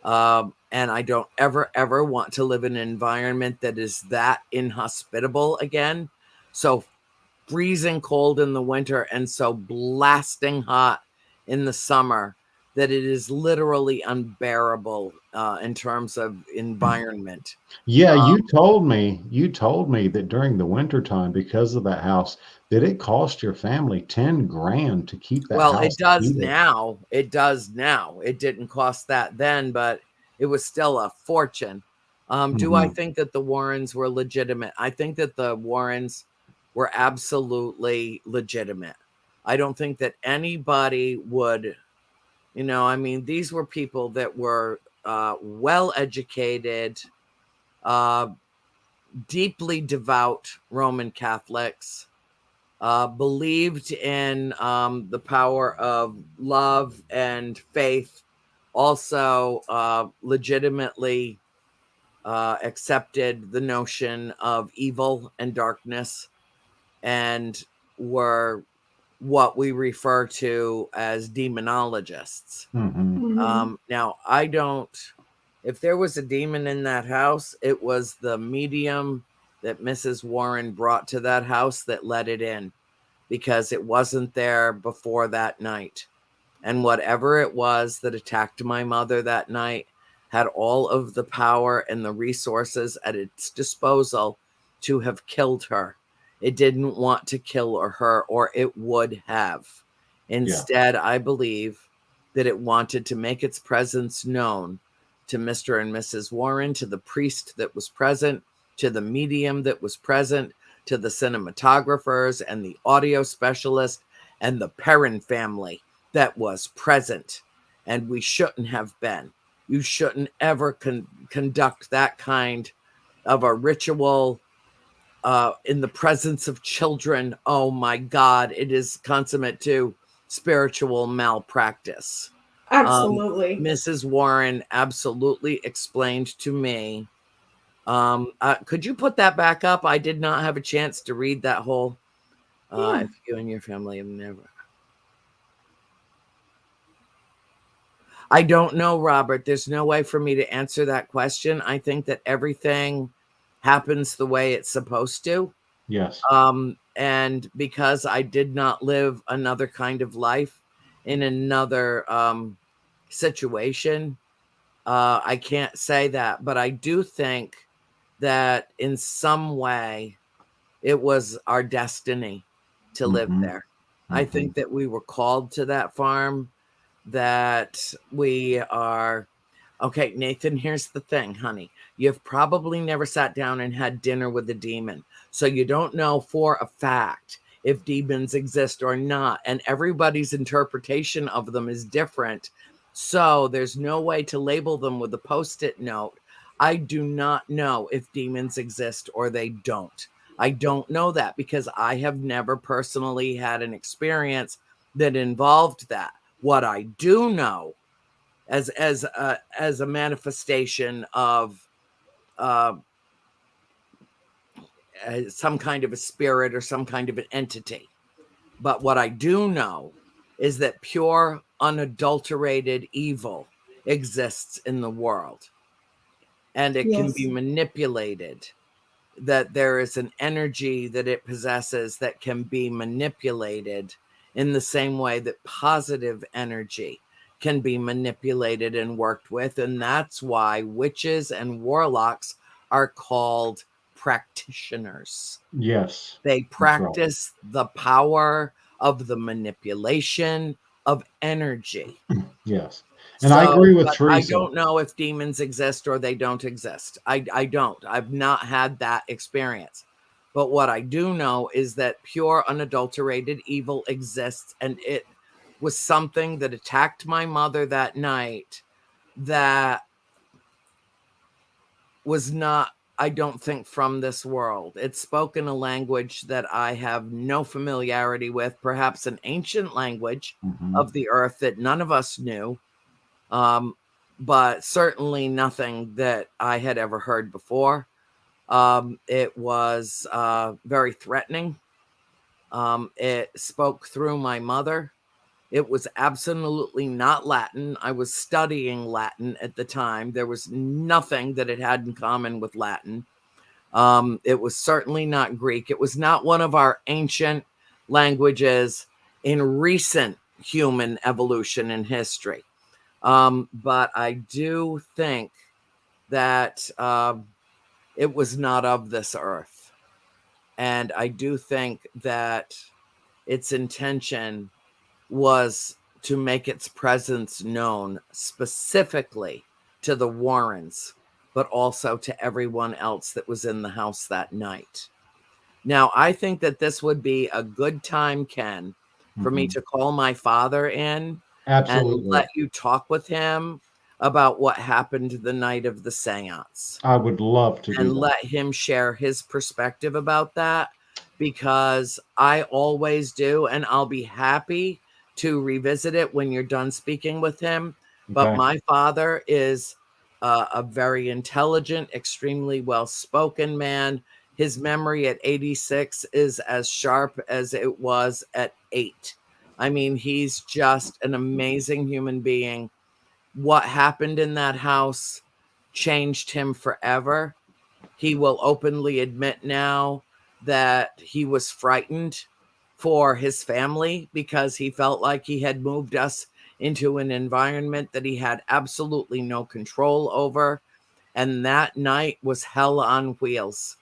And I don't ever want to live in an environment that is that inhospitable again. So freezing cold in the winter and so blasting hot in the summer that it is literally unbearable in terms of environment. Yeah, you told me that during the winter time, because of that house, that it cost your family 10 grand to keep that Well, house it does heated. now. It does now. It didn't cost that then, but it was still a fortune. Do I think that the Warrens were legitimate? I think that the Warrens were absolutely legitimate. I don't think that anybody would, you know, I mean, these were people that were well educated, deeply devout Roman Catholics, believed in the power of love and faith, also legitimately accepted the notion of evil and darkness, and were what we refer to as demonologists. Now, I don't, if there was a demon in that house, it was the medium that Mrs. Warren brought to that house that let it in, because it wasn't there before that night. And whatever it was that attacked my mother that night had all of the power and the resources at its disposal to have killed her. It didn't want to kill her, or it would have. Instead, I believe that it wanted to make its presence known to Mr. and Mrs. Warren, to the priest that was present, to the medium that was present, to the cinematographers and the audio specialist and the Perron family that was present. And we shouldn't have been. You shouldn't ever conduct that kind of a ritual in the presence of children. Oh my God, it is consummate to spiritual malpractice. Absolutely. Mrs. Warren absolutely explained to me. Could you put that back up? I did not have a chance to read that whole. If you and your family have never. I don't know, Robert. There's no way for me to answer that question. I think that everything happens the way it's supposed to. Yes. And because I did not live another kind of life in another situation, I can't say that. But I do think that in some way it was our destiny to live there. I think that we were called to that farm, that we are. Okay, Nathan, here's the thing, honey. You've probably never sat down and had dinner with a demon. So you don't know for a fact if demons exist or not. And everybody's interpretation of them is different. So there's no way to label them with a Post-it note. I do not know if demons exist or they don't. I don't know that because I have never personally had an experience that involved that. What I do know as a manifestation of some kind of a spirit or some kind of an entity. But what I do know is that pure, unadulterated evil exists in the world. And it can be manipulated. That there is an energy that it possesses that can be manipulated in the same way that positive energy can be manipulated and worked with. And that's why witches and warlocks are called practitioners. Yes. They practice the power of the manipulation of energy. Yes. And I agree with Teresa. I don't know if demons exist or they don't exist. I don't. I've not had that experience. But what I do know is that pure, unadulterated evil exists, and it was something that attacked my mother that night that was not, I don't think, from this world. It spoke in a language that I have no familiarity with, perhaps an ancient language of the earth that none of us knew, but certainly nothing that I had ever heard before. It was very threatening. It spoke through my mother. It was absolutely not Latin. I was studying Latin at the time. There was nothing that it had in common with Latin. It was certainly not Greek. It was not one of our ancient languages in recent human evolution and history. But I do think that it was not of this earth. And I do think that its intention was to make its presence known specifically to the Warrens, but also to everyone else that was in the house that night. Now, I think that this would be a good time, Ken, for me to call my father in and let you talk with him about what happened the night of the seance. I would love to do and that. let him share his perspective about that, because I always do, and I'll be happy to revisit it when you're done speaking with him. But my father is a very intelligent, extremely well-spoken man. His memory at 86 is as sharp as it was at 8. I mean, he's just an amazing human being. What happened in that house changed him forever. He will openly admit now that he was frightened for his family because he felt like he had moved us into an environment that he had absolutely no control over. And that night was hell on wheels.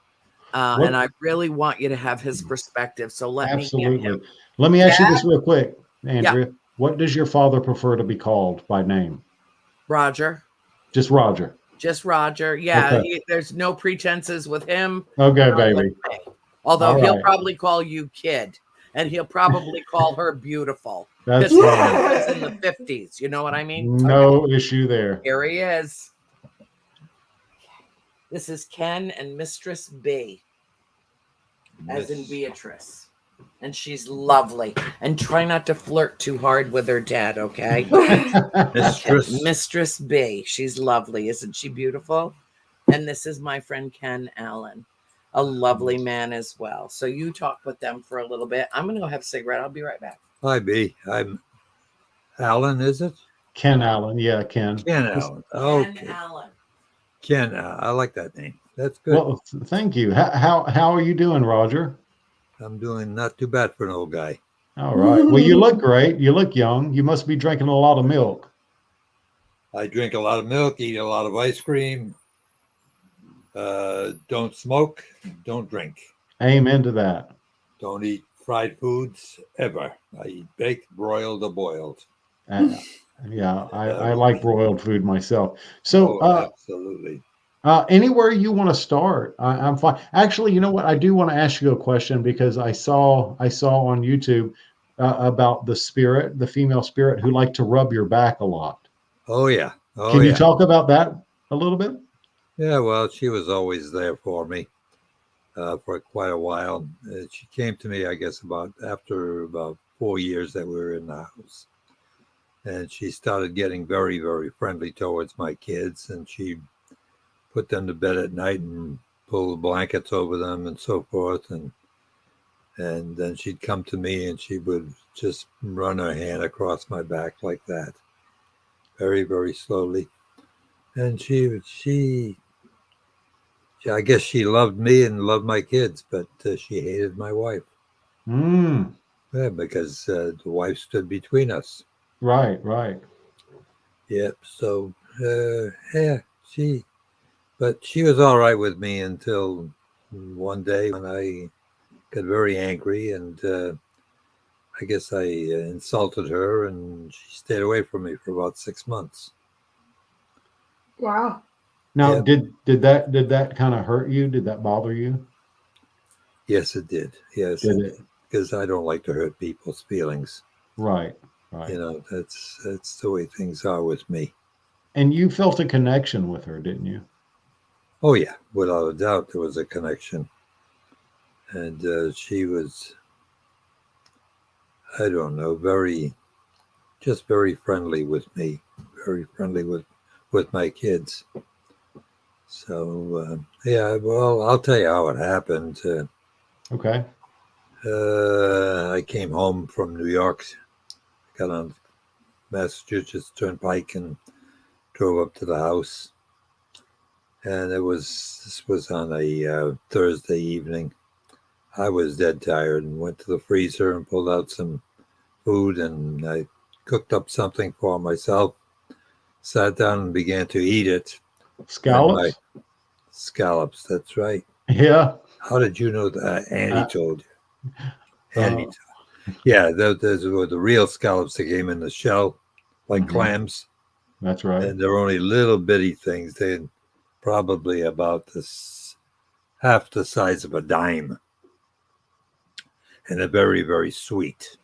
And I really want you to have his perspective. So let me get him. Let me ask you this real quick. Andrea, what does your father prefer to be called by name? Roger. Just Roger. Just Roger. Yeah, Okay. there's no pretenses with him. Okay, Not with baby. me. Although All he'll right. probably call you kid, and he'll probably call her beautiful. That's Because fine. he was in the 50s. You know what I mean? Okay. No issue there. Here he is. This is Ken and Mistress B, as in Beatrice. And she's lovely. And try not to flirt too hard with her dad, okay? Mistress B. She's lovely. Isn't she beautiful? And this is my friend Ken Allen, a lovely man as well. So you talk with them for a little bit. I'm going to go have a cigarette. I'll be right back. Hi, B. I'm Alan, is it? Ken Allen. Yeah, Ken. Ken Allen. Ken Allen. Ken, I like that name. That's good. Well, thank you. How are you doing, Roger? I'm doing not too bad for an old guy. All right. Well, you look great. You look young. You must be drinking a lot of milk. I drink a lot of milk, eat a lot of ice cream, don't smoke, don't drink. Amen to that. Don't eat fried foods ever. I eat baked, broiled, or boiled. Yeah, I like broiled food myself. So, absolutely. Anywhere you want to start, I'm fine. Actually, you know what? I do want to ask you a question because I saw on YouTube about the spirit, the female spirit who liked to rub your back a lot. Oh yeah. Can you talk about that a little bit? Yeah. Well, she was always there for me for quite a while. She came to me, I guess, after about 4 years that we were in the house, and she started getting very, very friendly towards my kids, and she put them to bed at night and pull the blankets over them and so forth. And then she'd come to me and she would just run her hand across my back like that, very, very slowly. And she I guess she loved me and loved my kids, but she hated my wife. Yeah, because the wife stood between us. Right. Yep. So, but she was all right with me until one day when I got very angry, and I guess I insulted her, and she stayed away from me for about 6 months. Wow. Now, did that kind of hurt you? Did that bother you? Yes, it did. Yes, did it? Because I don't like to hurt people's feelings. Right. You know, that's the way things are with me. And you felt a connection with her, didn't you? Oh yeah, without a doubt, there was a connection. And she was, I don't know, very friendly with me, very friendly with my kids. So, yeah, well, I'll tell you how it happened. Okay. I came home from New York, got on Massachusetts Turnpike and drove up to the house. And this was on a Thursday evening. I was dead tired and went to the freezer and pulled out some food, and I cooked up something for myself, sat down and began to eat it. Scallops? Scallops, that's right. Yeah. How did you know that? Annie told you. Annie yeah, those were the real scallops that came in the shell, like clams. That's right. And they're only little bitty things. They're probably about half the size of a dime. And they're very, very sweet.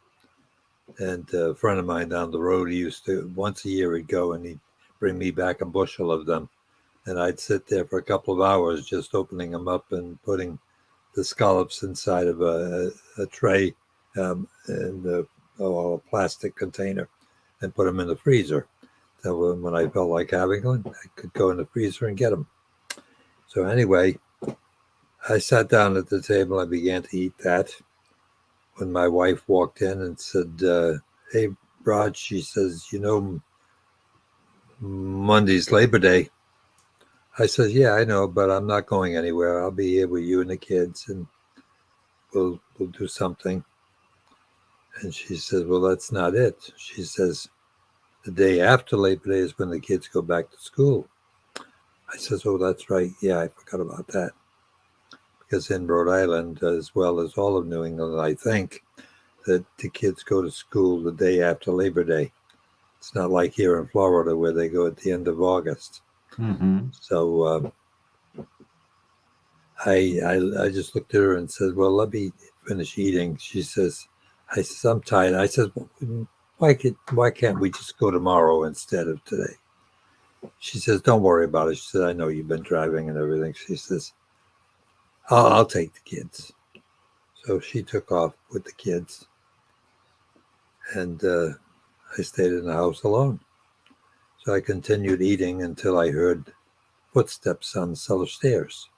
And a friend of mine down the road, he used to, once a year he'd go and he'd bring me back a bushel of them. And I'd sit there for a couple of hours just opening them up and putting the scallops inside of a tray in a plastic container and put them in the freezer. So when I felt like having one, I could go in the freezer and get them. So anyway, I sat down at the table. I began to eat that when my wife walked in and said, hey, Rod, she says, you know, Monday's Labor Day. I said, yeah, I know, but I'm not going anywhere. I'll be here with you and the kids, and we'll do something. And she says, well, that's not it. She says, the day after Labor Day is when the kids go back to school. I says, oh, that's right. Yeah, I forgot about that. Because in Rhode Island, as well as all of New England, I think, that the kids go to school the day after Labor Day. It's not like here in Florida where they go at the end of August. Mm-hmm. So I just looked at her and said, "Well, let me finish eating." She says, "I'm tired." I said, "Why can't we just go tomorrow instead of today?" She says, "Don't worry about it." She said, "I know you've been driving and everything." She says, I'll take the kids." So she took off with the kids, and I stayed in the house alone. So I continued eating until I heard footsteps on the cellar stairs.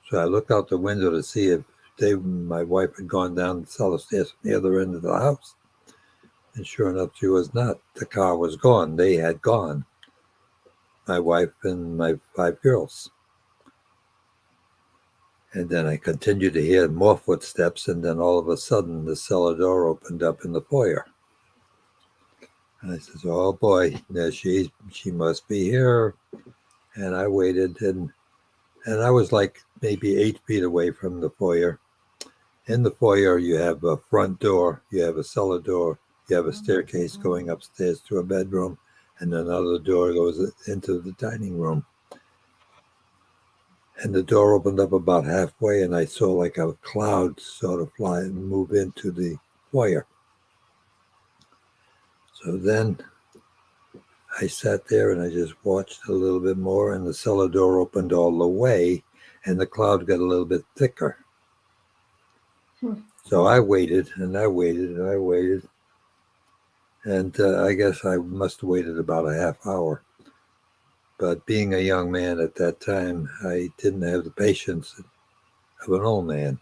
So I looked out the window to see if my wife had gone down the cellar stairs from the other end of the house. And sure enough, she was not. The car was gone. They had gone. My wife and my 5 girls. And then I continued to hear more footsteps, and then all of a sudden the cellar door opened up in the foyer. And I says, "Oh boy, she must be here." And I waited, and I was like maybe 8 feet away from the foyer. In the foyer, you have a front door, you have a cellar door, you have a staircase going upstairs to a bedroom, and another door goes into the dining room. And the door opened up about halfway, and I saw like a cloud sort of fly and move into the foyer. So then I sat there and I just watched a little bit more, and the cellar door opened all the way, and the cloud got a little bit thicker. So I waited and I waited and I waited. And I guess I must have waited about a half hour. But being a young man at that time, I didn't have the patience of an old man.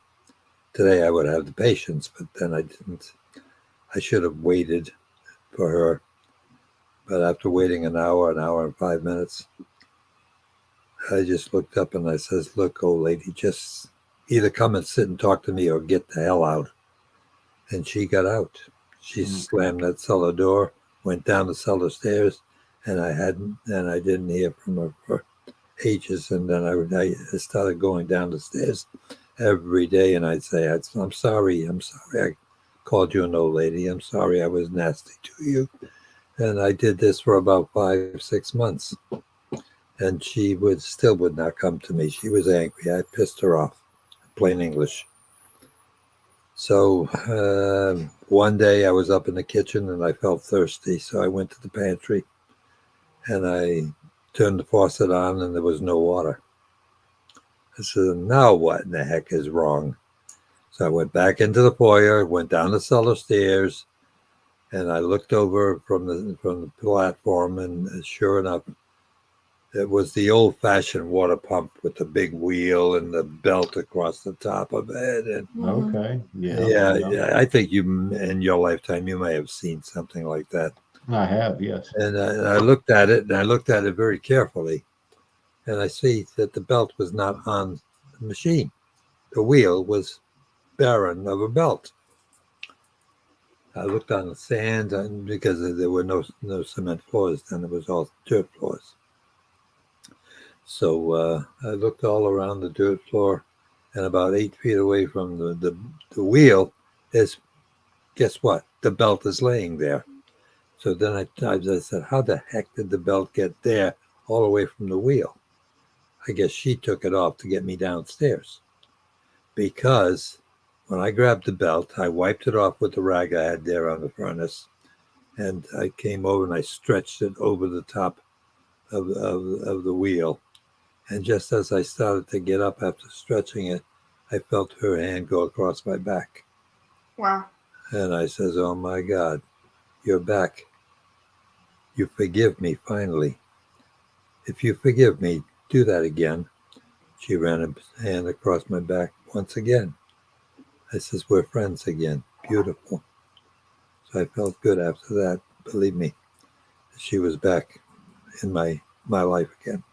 Today I would have the patience, but then I didn't. I should have waited for her. But after waiting an hour and 5 minutes, I just looked up and I says, "Look, old lady, just either come and sit and talk to me or get the hell out." And she got out. She slammed that cellar door, went down the cellar stairs, and I didn't hear from her for ages. And then I started going down the stairs every day, and I'd say, I'm sorry, I called you an old lady. I'm sorry I was nasty to you." And I did this for about 5-6 months. And she still would not come to me. She was angry. I pissed her off, plain English. So one day I was up in the kitchen and I felt thirsty. So I went to the pantry and I turned the faucet on and there was no water. I said, "Now what in the heck is wrong?" So I went back into the foyer, went down the cellar stairs, and I looked over from the platform, and sure enough, it was the old-fashioned water pump with the big wheel and the belt across the top of it. And Okay. yeah, I think you, in your lifetime, you may have seen something like that. I have, yes. And I looked at it, and I looked at it very carefully, and I see that the belt was not on the machine. The wheel was barren of a belt. I looked on the sand, and because there were no cement floors, then it was all dirt floors. So I looked all around the dirt floor, and about 8 feet away from the wheel is, guess what? The belt is laying there. So then I said, "How the heck did the belt get there all the way from the wheel?" I guess she took it off to get me downstairs. Because when I grabbed the belt, I wiped it off with the rag I had there on the furnace, and I came over and I stretched it over the top of the wheel. And just as I started to get up after stretching it, I felt her hand go across my back. Wow. And I says, "Oh my God, you're back. You forgive me finally. If you forgive me, do that again." She ran a hand across my back once again. I says, "We're friends again." Beautiful. So I felt good after that. Believe me, she was back in my life again.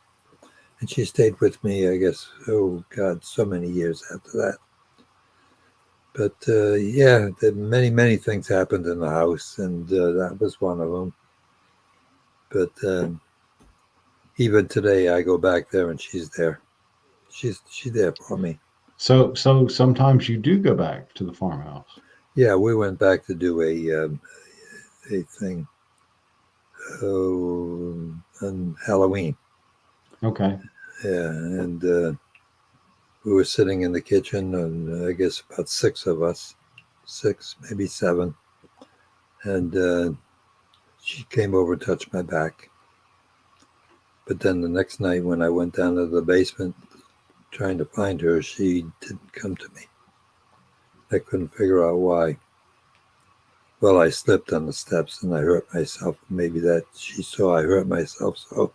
And she stayed with me, I guess, oh God, so many years after that. But yeah, many things happened in the house, and that was one of them. But even today, I go back there and she's there. She's there for me. So sometimes you do go back to the farmhouse. Yeah, we went back to do a thing on Halloween. Okay. Yeah, and we were sitting in the kitchen, and I guess about six of us, six, maybe seven. And she came over and touched my back. But then the next night, when I went down to the basement trying to find her, she didn't come to me. I couldn't figure out why. Well, I slipped on the steps and I hurt myself. Maybe that she saw I hurt myself, so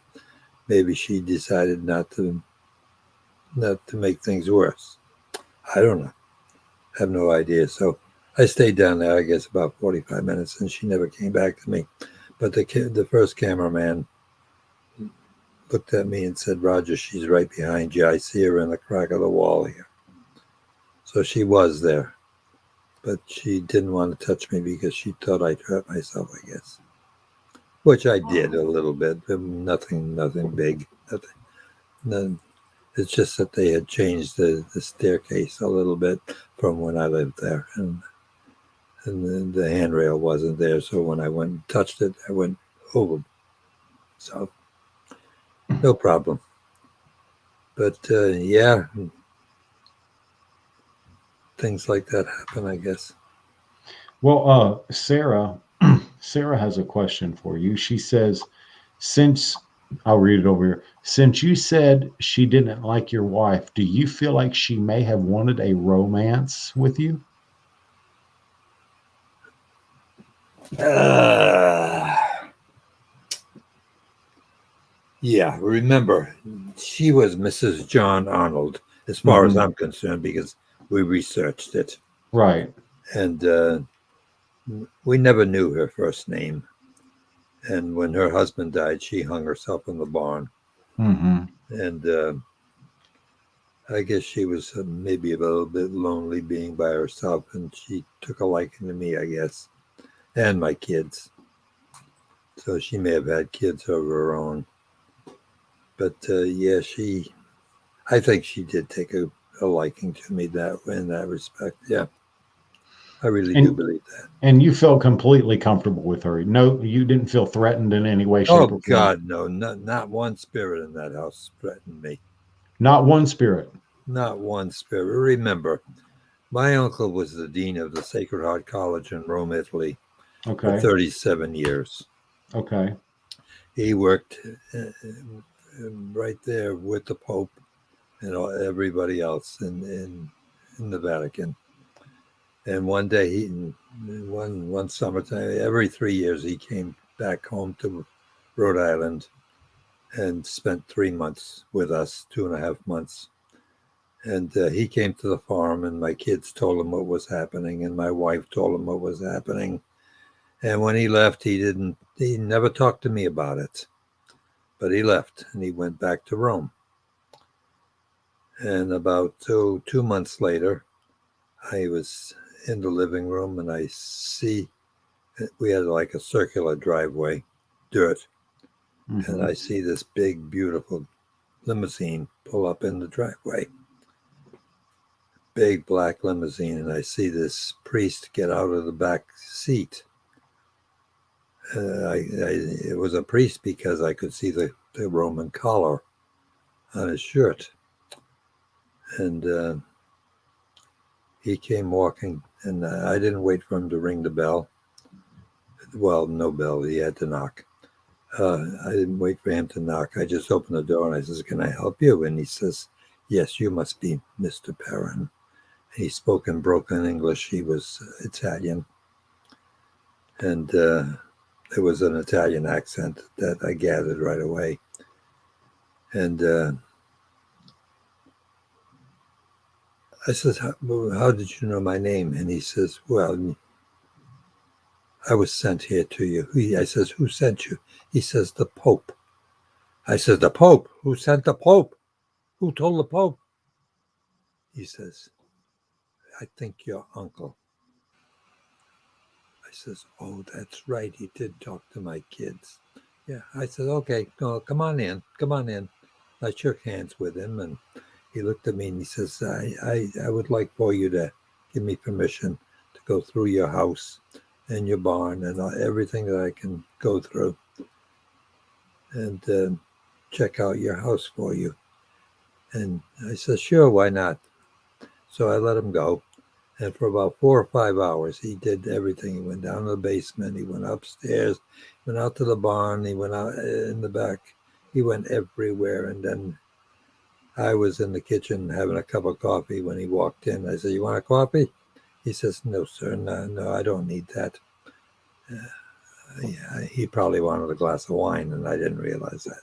maybe she decided not to make things worse. I don't know. I have no idea. So I stayed down there, I guess, about 45 minutes, and she never came back to me. But the first cameraman looked at me and said, "Roger, she's right behind you. I see her in the crack of the wall here." So she was there, but she didn't want to touch me because she thought I'd hurt myself, I guess. Which I did a little bit, but nothing big. Nothing. It's just that they had changed the staircase a little bit from when I lived there, and the handrail wasn't there. So when I went and touched it, I went over. So no problem. But yeah, things like that happen, I guess. Well, Sarah, Sarah has a question for you. She says, since I'll read it over here. Since you said she didn't like your wife, do you feel like she may have wanted a romance with you? Yeah, remember, she was Mrs. John Arnold, as far as Mhm. I'm concerned, because we researched it. Right. And we never knew her first name. And when her husband died, she hung herself in the barn. Hmm. And I guess she was maybe a little bit lonely being by herself, and she took a liking to me, I guess, and my kids. So she may have had kids of her own. But yeah, I think she did take a liking to me in that respect. Yeah, I really do And believe that. and you felt completely comfortable with her. No, you didn't feel threatened in any way, Oh shape, or form. God, no, not one spirit in that house threatened me. Not one spirit. Not one spirit. Remember, my uncle was the dean of the Sacred Heart College in Rome, Italy, for Okay. 37 years. Okay. He worked right there with the Pope and everybody else in the Vatican. And one day, one summertime, every 3 years, he came back home to Rhode Island and spent 3 months with us, 2.5 months. And he came to the farm, and my kids told him what was happening, and my wife told him what was happening. And when he left, he never talked to me about it. But he left, and he went back to Rome. And about 2 months later, I was in the living room, and I see we had like a circular driveway, dirt, and Hmm. I see this big, beautiful limousine pull up in the driveway. Big black limousine, and I see this priest get out of the back seat. It was a priest because I could see the Roman collar on his shirt, and he came walking, and I didn't wait for him to ring the bell. Well, no bell; he had to knock. I didn't wait for him to knock. I just opened the door and I says, "Can I help you?" And he says, "Yes, you must be Mr. Perron." He spoke in broken English. He was Italian, and there was an Italian accent that I gathered right away. And I says, how did you know my name? And he says, "Well, I was sent here to you." I says, "Who sent you?" He says, "The Pope." I says, "The Pope? Who sent the Pope? Who told the Pope?" He says, "I think your uncle." I says, "Oh, that's right. He did talk to my kids." Yeah. I said, "Okay, no, come on in. Come on in." I shook hands with him, and he looked at me and he says, I would like for you to give me permission to go through your house and your barn and everything that I can go through and check out your house for you. And I said, sure, why not? So I let him go. And for about 4 or 5 hours, he did everything. He went down to the basement. He went upstairs, went out to the barn. He went out in the back. He went everywhere. And then I was in the kitchen having a cup of coffee when he walked in. I said, you want a coffee? He says, no, sir. No, I don't need that. Yeah, he probably wanted a glass of wine, and I didn't realize that.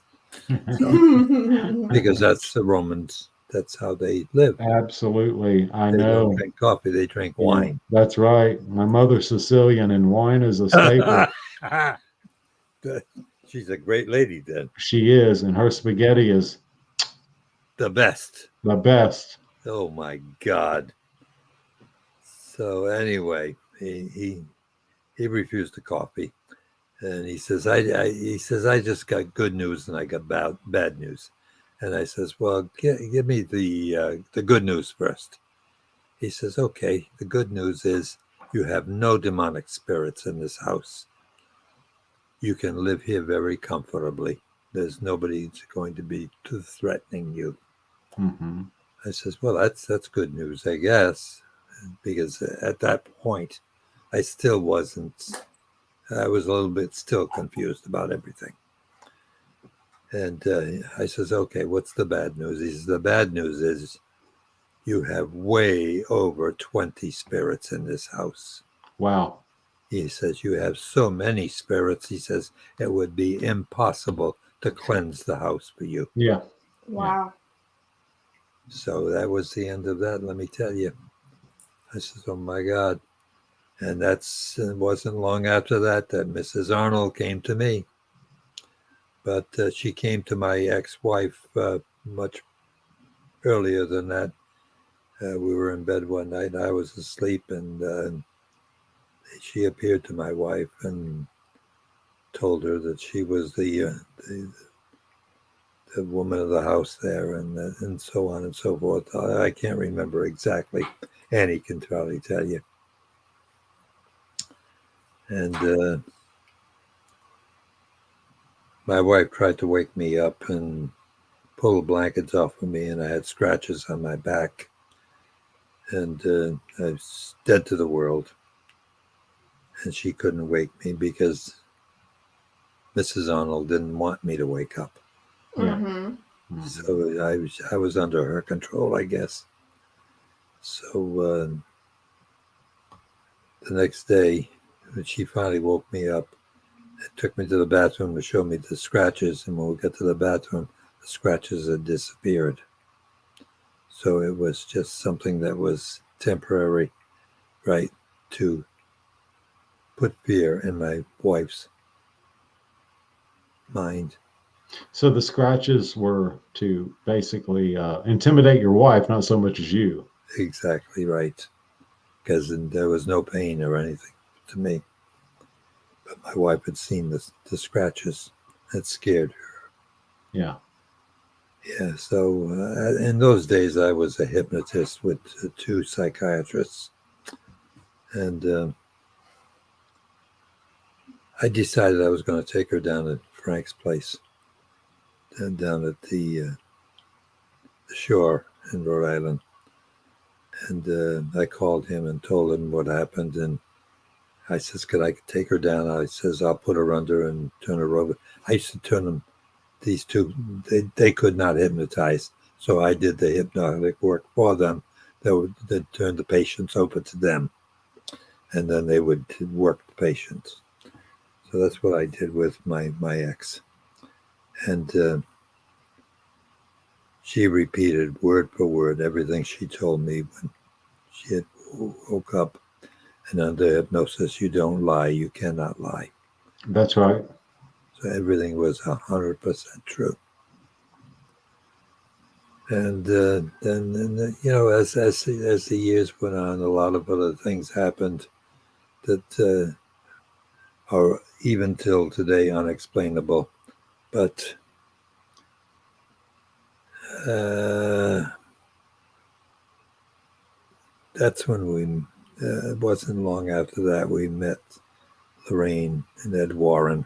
So, because that's the Romans. That's how they live. Absolutely. I They know. don't drink coffee. They drink wine. That's right. My mother's Sicilian, and wine is a staple. She's a great lady then. She is, and her spaghetti is The best. the best. Oh my God. So anyway, he refused the coffee, and he says, I just got good news and I got bad news, and I says, well, give me the good news first. He says, okay, the good news is you have no demonic spirits in this house. You can live here very comfortably. There's nobody going to be too threatening you. Mm-hmm. I says, well, that's good news, I guess, because at that point, I still wasn't. I was a little bit still confused about everything. And I says, okay, what's the bad news? He says, the bad news is you have way over 20 spirits in this house. Wow. He says, you have so many spirits. He says, it would be impossible to cleanse the house for you. Yeah. Wow. So that was the end of that, let me tell you. I says, oh my God. And it wasn't long after that Mrs. Arnold came to me. But she came to my ex-wife much earlier than that. We were in bed one night. I was asleep, and she appeared to my wife and told her that she was the woman of the house there, and so on and so forth. I can't remember exactly. Annie can probably tell you. And my wife tried to wake me up and pull the blankets off of me, and I had scratches on my back. And I was dead to the world. And she couldn't wake me because Mrs. Arnold didn't want me to wake up. Yeah. Mm-hmm. So I was under her control, I guess. So the next day, when she finally woke me up, it took me to the bathroom to show me the scratches. And when we got to the bathroom, the scratches had disappeared. So it was just something that was temporary, right, to put fear in my wife's mind. So the scratches were to basically intimidate your wife, not so much as you. Exactly right. Because there was no pain or anything to me. But my wife had seen the scratches. That scared her. Yeah. Yeah, so in those days, I was a hypnotist with 2 psychiatrists. And I decided I was going to take her down to Frank's place, down at the shore in Rhode Island. And I called him and told him what happened. And I says, could I take her down? I says, I'll put her under and turn her over. I used to turn them, these two, they could not hypnotize. So I did the hypnotic work for them. They'd turn the patients over to them. And then they would work the patients. So that's what I did with my ex. And she repeated word for word everything she told me when she had woke up. And under hypnosis, you don't lie. You cannot lie. That's right. So everything was 100% true. And then you know, as the years went on, a lot of other things happened that are even till today unexplainable. But that's when it wasn't long after that we met Lorraine and Ed Warren,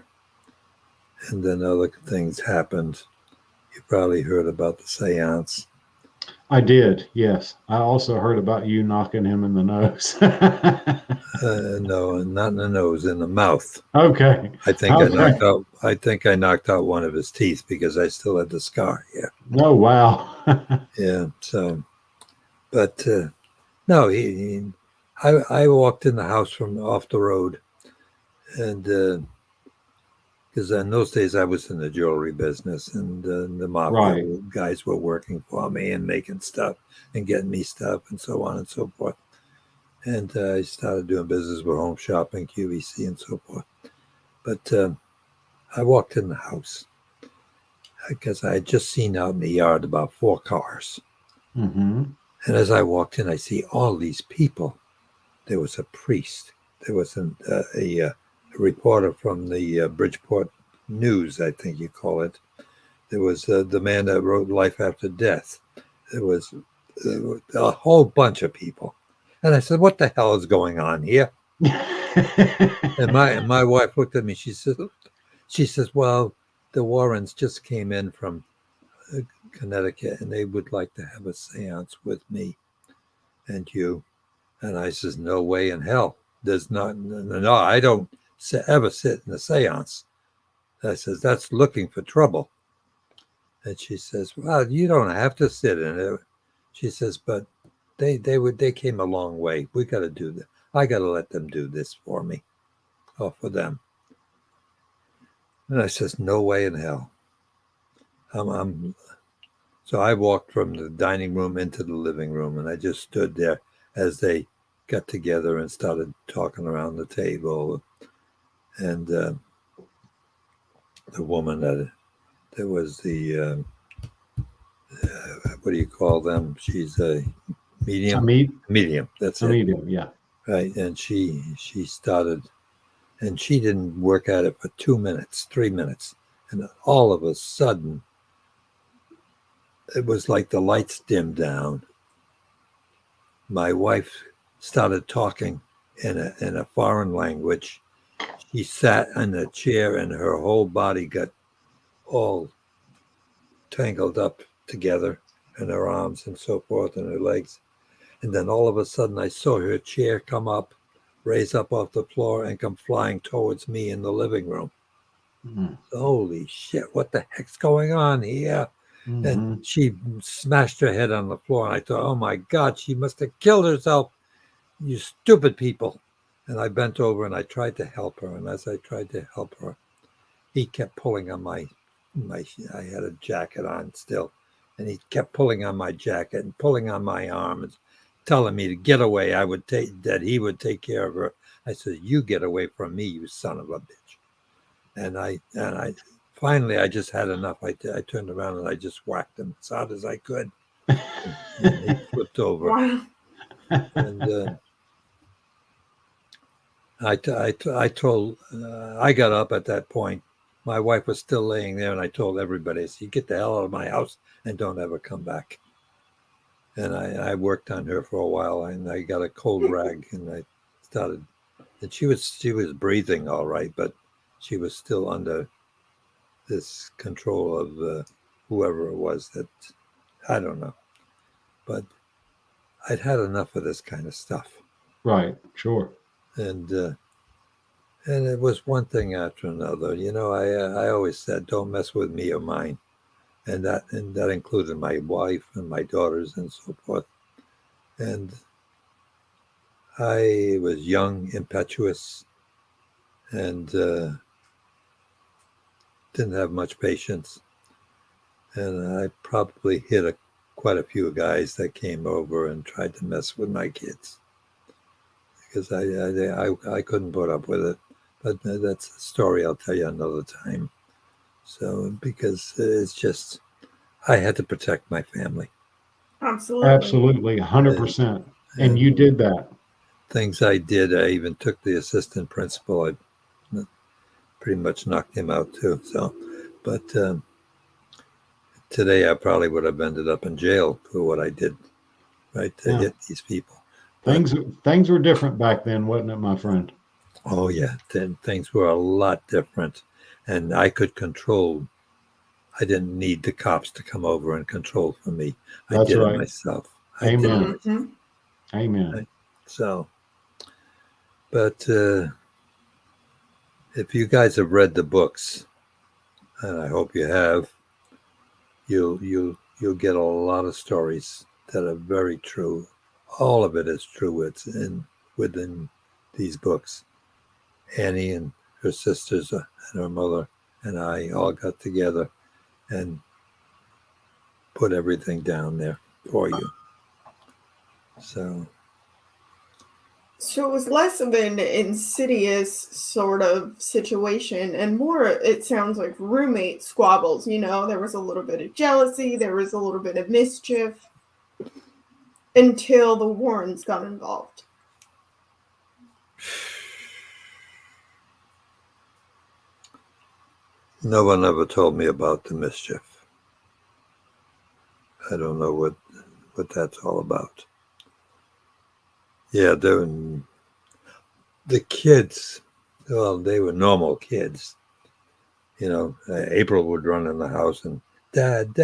and then other things happened. You probably heard about the seance. I did, yes. I also heard about you knocking him in the nose. No, not in the nose, in the mouth. Okay. I think Okay. I knocked out one of his teeth because I still had the scar. Yeah, Oh, wow. yeah. So, but no, I walked in the house from off the road, and because in those days I was in the jewelry business, and the mafia Right. guys were working for me and making stuff and getting me stuff and so on and so forth. And I started doing business with Home Shopping, QVC, and so forth. But I walked in the house because I had just seen out in the yard about 4 cars. Mm-hmm. And as I walked in, I see all these people. There was a priest. There was a reporter from the Bridgeport News, I think you call it. There was the man that wrote Life After Death. There was a whole bunch of people. And I said, what the hell is going on here? And my wife looked at me. She says, well, the Warrens just came in from Connecticut, and they would like to have a seance with me and you. And I says, no way in hell. There's not, no, I don't ever sit in a seance. I says, that's looking for trouble. And she says, well, you don't have to sit in it. She says, but they came a long way. We got to do that. I got to let them do this for me or for them. And I says, no way in hell. So I walked from the dining room into the living room, and I just stood there as they got together and started talking around the table. And the woman that was the, what do you call them? She's a medium. Medium, that's it. Medium, yeah. Right, and she started, and she didn't work at it for 2 minutes, 3 minutes. And all of a sudden, it was like the lights dimmed down. My wife started talking in a foreign language. She sat in a chair and her whole body got all tangled up together, and her arms and so forth and her legs. And then all of a sudden I saw her chair come up, raise up off the floor, and come flying towards me in the living room. Mm-hmm. Holy shit, what the heck's going on here? Mm-hmm. And she smashed her head on the floor, and I thought, oh my God, she must have killed herself. You stupid people. And I bent over and I tried to help her. And as I tried to help her, he kept pulling on my I had a jacket on still. And he kept pulling on my jacket and pulling on my arm and telling me to get away. That he would take care of her. I said, you get away from me, you son of a bitch. And I finally, I just had enough. I turned around and I just whacked him as hard as I could. And he flipped over. Wow. And I got up at that point. My wife was still laying there, and I told everybody, I said, you get the hell out of my house and don't ever come back. And I worked on her for a while, and I got a cold rag, and I started, and she was breathing all right, but she was still under this control of whoever it was that, I don't know. But I'd had enough of this kind of stuff. Right, sure. And it was one thing after another. You know, I always said, don't mess with me or mine. And that included my wife and my daughters and so forth. And I was young, impetuous, and didn't have much patience. And I probably hit quite a few guys that came over and tried to mess with my kids. Because I couldn't put up with it. But that's a story I'll tell you another time. So, because it's just, I had to protect my family. Absolutely. 100%. And you did that. Things I did, I even took the assistant principal. I pretty much knocked him out too. So, but today I probably would have ended up in jail for what I did, right, to hit these people. Things were different back then, wasn't it, my friend? Oh yeah, then things were a lot different, and I could control. I didn't need the cops to come over and control for me. I That's did it right. myself. I did it Amen. myself. Amen. So, but if you guys have read the books, and I hope you have, you'll get a lot of stories that are very true. All of it is true. It's within these books. Annie and her sisters and her mother and I all got together and put everything down there for you. So it was less of an insidious sort of situation and more, it sounds like roommate squabbles. There was a little bit of jealousy, there was a little bit of mischief until the Warrens got involved. no one ever told me about the mischief. I don't know what that's all about. Yeah, the kids, well, they were normal kids. April would run in the house and, Dad,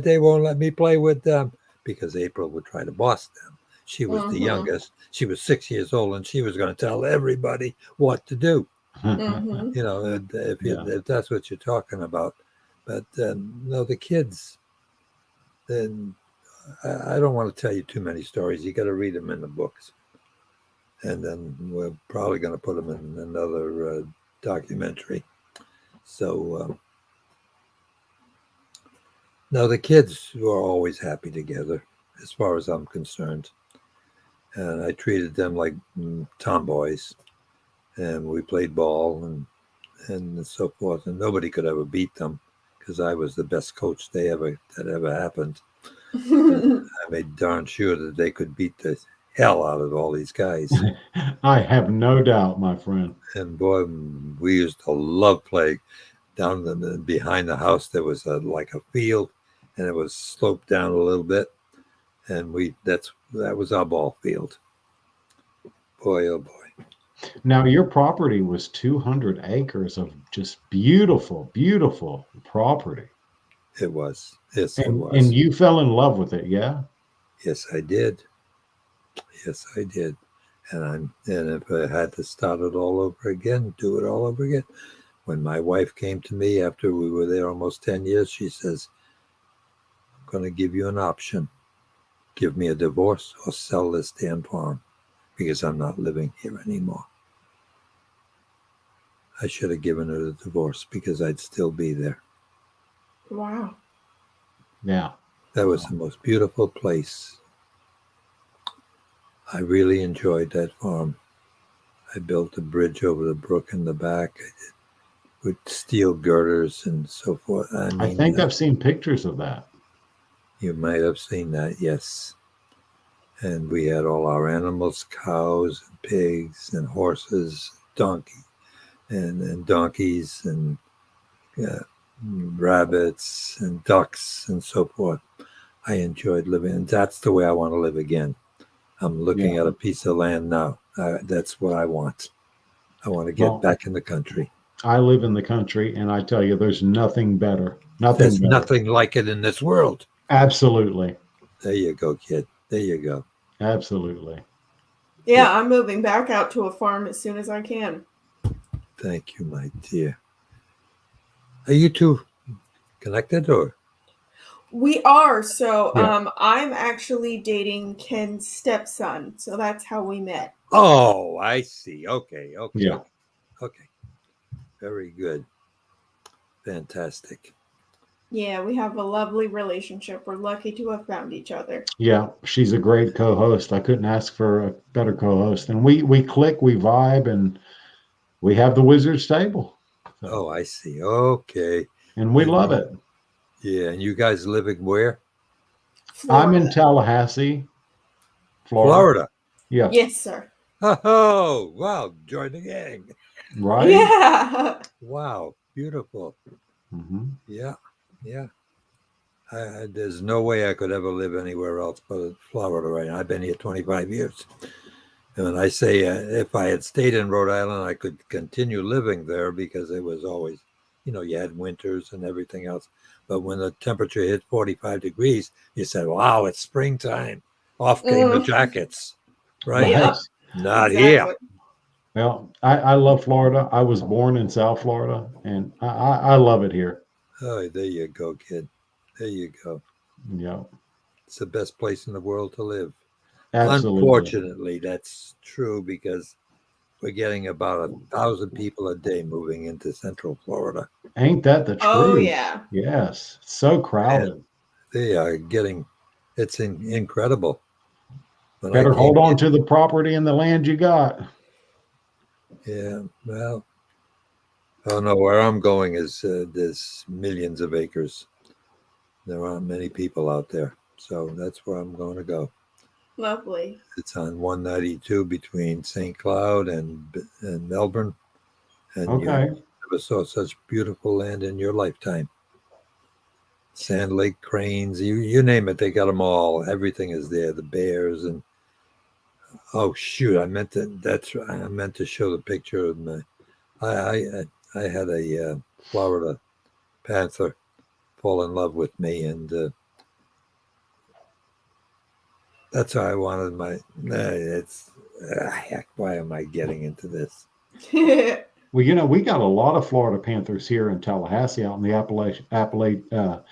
they won't let me play with them because April would try to boss them. She was the youngest. She was 6 years old, and she was going to tell everybody what to do. If that's what you're talking about. But no, the kids, then I don't want to tell you too many stories. You got to read them in the books. And then we're probably going to put them in another documentary. So, no, the kids were always happy together, as far as I'm concerned. And I treated them like tomboys. And we played ball and so forth. And nobody could ever beat them because I was the best coach that ever happened. I made darn sure that they could beat the hell out of all these guys. I have no doubt, my friend. And boy, we used to love playing. Down behind the house, there was like a field, and it was sloped down a little bit, and that was our ball field. Boy, oh boy. Now, your property was 200 acres of just beautiful, beautiful property. It was. Yes, it was. And you fell in love with it, yeah? Yes, I did. Yes, I did. And if I had to start it all over again, do it all over again. When my wife came to me after we were there almost 10 years, she says, I'm going to give you an option. Give me a divorce or sell this damn farm because I'm not living here anymore. I should have given her the divorce because I'd still be there. Wow. Yeah. That was the most beautiful place. I really enjoyed that farm. I built a bridge over the brook in the back. I did with steel girders and so forth. I think I've seen pictures of that. You might have seen that, yes. And we had all our animals, cows and pigs and horses, donkeys and rabbits and ducks and so forth. I enjoyed living, and that's the way I want to live again. I'm looking at a piece of land now. That's what I want. I want to get back in the country. I live in the country, and I tell you, there's nothing better. There's nothing like it in this world. Absolutely. There you go, kid. There you go. Absolutely. Yeah, I'm moving back out to a farm as soon as I can. Thank you, my dear. Are you two connected or? We are. So I'm actually dating Ken's stepson. So that's how we met. Oh, I see. Okay. Yeah. Okay. Very good. Fantastic. Yeah, we have a lovely relationship. We're lucky to have found each other. Yeah, she's a great co-host. I couldn't ask for a better co-host. And we click, we vibe, and we have the Wizard's Table. So, oh, I see. Okay. And we love it. Yeah, and you guys living where? Florida. I'm in Tallahassee, Florida. Yeah. Yes, sir. Oh, wow. Join the gang. Right? Yeah. Wow. Beautiful. Mm-hmm. Yeah. There's no way I could ever live anywhere else but Florida right now. I've been here 25 years. And when I say if I had stayed in Rhode Island, I could continue living there because it was always, you had winters and everything else. But when the temperature hit 45 degrees, you said, wow, it's springtime. Off came the jackets, right? Yep, Right. Not exactly. here. Well, I love Florida. I was born in South Florida, and I love it here. Oh, there you go, kid. There you go. Yeah, It's the best place in the world to live. absolutely. Unfortunately, that's true because we're getting about 1,000 people a day moving into Central Florida. Ain't that the Oh truth? yeah. Yes, so And crowded. they are getting, it's incredible. When I Better came hold on in, to the property and the land you got. yeah, well, oh no, where I'm going is there's millions of acres. There aren't many people out there. So that's where I'm going to go. Lovely. It's on 192 between St. Cloud and Melbourne. And you Okay. never saw such beautiful land in your lifetime. Sand Lake cranes, you name it, they got them all. Everything is there. The bears and oh shoot, I meant to show the picture of my. I had a Florida panther fall in love with me, and that's how I wanted my. It's heck. Why am I getting into this? Well, we got a lot of Florida Panthers here in Tallahassee, out in the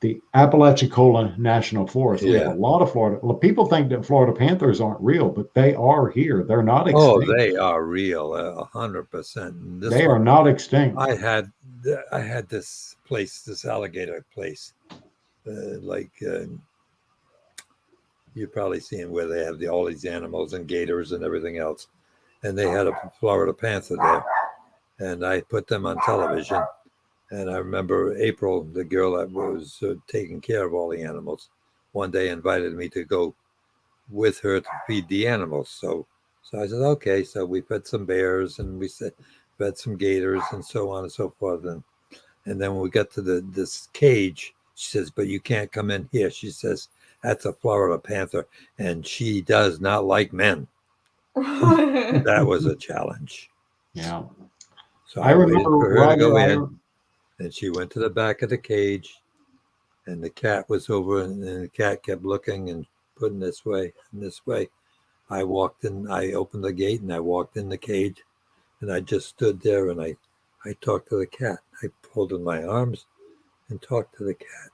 the Apalachicola National Forest. We have a Yeah. lot of Florida. Well, people think that Florida Panthers aren't real, but they are here. They're not Oh, extinct. they are real, 100%. This They are one, not extinct. I had, I had this place, this alligator place, like you've probably seen where they have all these animals and gators and everything else, and they had a Florida panther there, and I put them on television. And I remember April, the girl that was taking care of all the animals, one day invited me to go with her to feed the animals. So I said, okay. So we fed some bears and fed some gators and so on and so forth. And then when we got to this cage, she says, but you can't come in here. She says, that's a Florida panther, and she does not like men. That was a challenge. Yeah. So I I waited remember, for her to go Roger, in, and she went to the back of the cage, and the cat was over, and the cat kept looking and putting this way and this way. I walked in, I opened the gate, and I walked in the cage, and I just stood there, and I talked to the cat. I pulled in my arms and talked to the cat.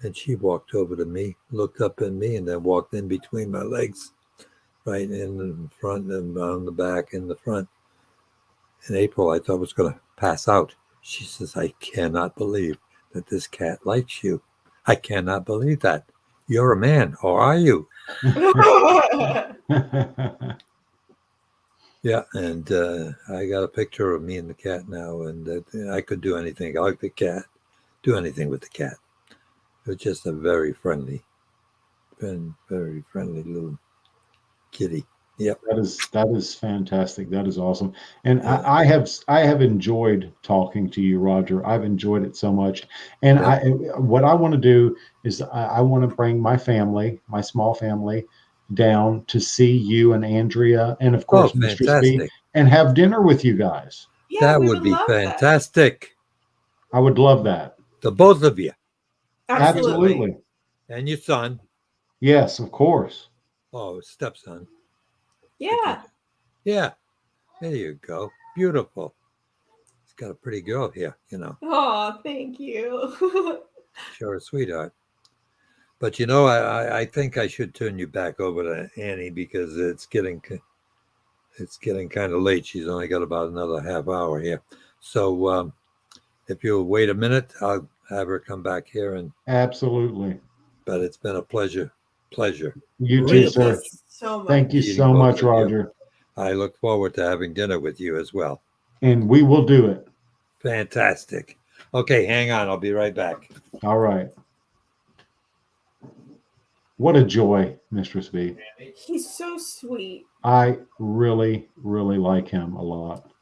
And she walked over to me, looked up at me, and then walked in between my legs, right in the front and on the back and the front. In April, I thought I was going to pass out. She says, I cannot believe that this cat likes you. I cannot believe that. You're a man, or are you? Yeah, and I got a picture of me and the cat now, and I could do anything. I like the cat, do anything with the cat. It was just a very friendly little kitty. Yep. that is fantastic. That is awesome. And Yeah. I have enjoyed talking to you, Roger. I've enjoyed it so much. And Yep. what I want to do is I want to bring my family, my small family, down to see you and Andrea, and of Oh, course Mistress B, fantastic. and have dinner with you guys. Yeah, That we would would be love that. fantastic. I would love that. The both of you Absolutely. Absolutely. and your son. Yes, of course. Oh, stepson. Yeah. Yeah, there you go. Beautiful. He's got a pretty girl here, Oh, thank you. Sure, a sweetheart. But I think I should turn you back over to Annie because it's getting kind of late. She's only got about another half hour here. So if you'll wait a minute, I'll have her come back here. Absolutely. But it's been a pleasure, You too, Thank you sir. really so Thank you much. meeting so both much, of you. Roger. I look forward to having dinner with you as well. And we will do it. Fantastic. Okay, hang on. I'll be right back. All right. What a joy, Mistress B. He's so sweet. I really, really like him a lot.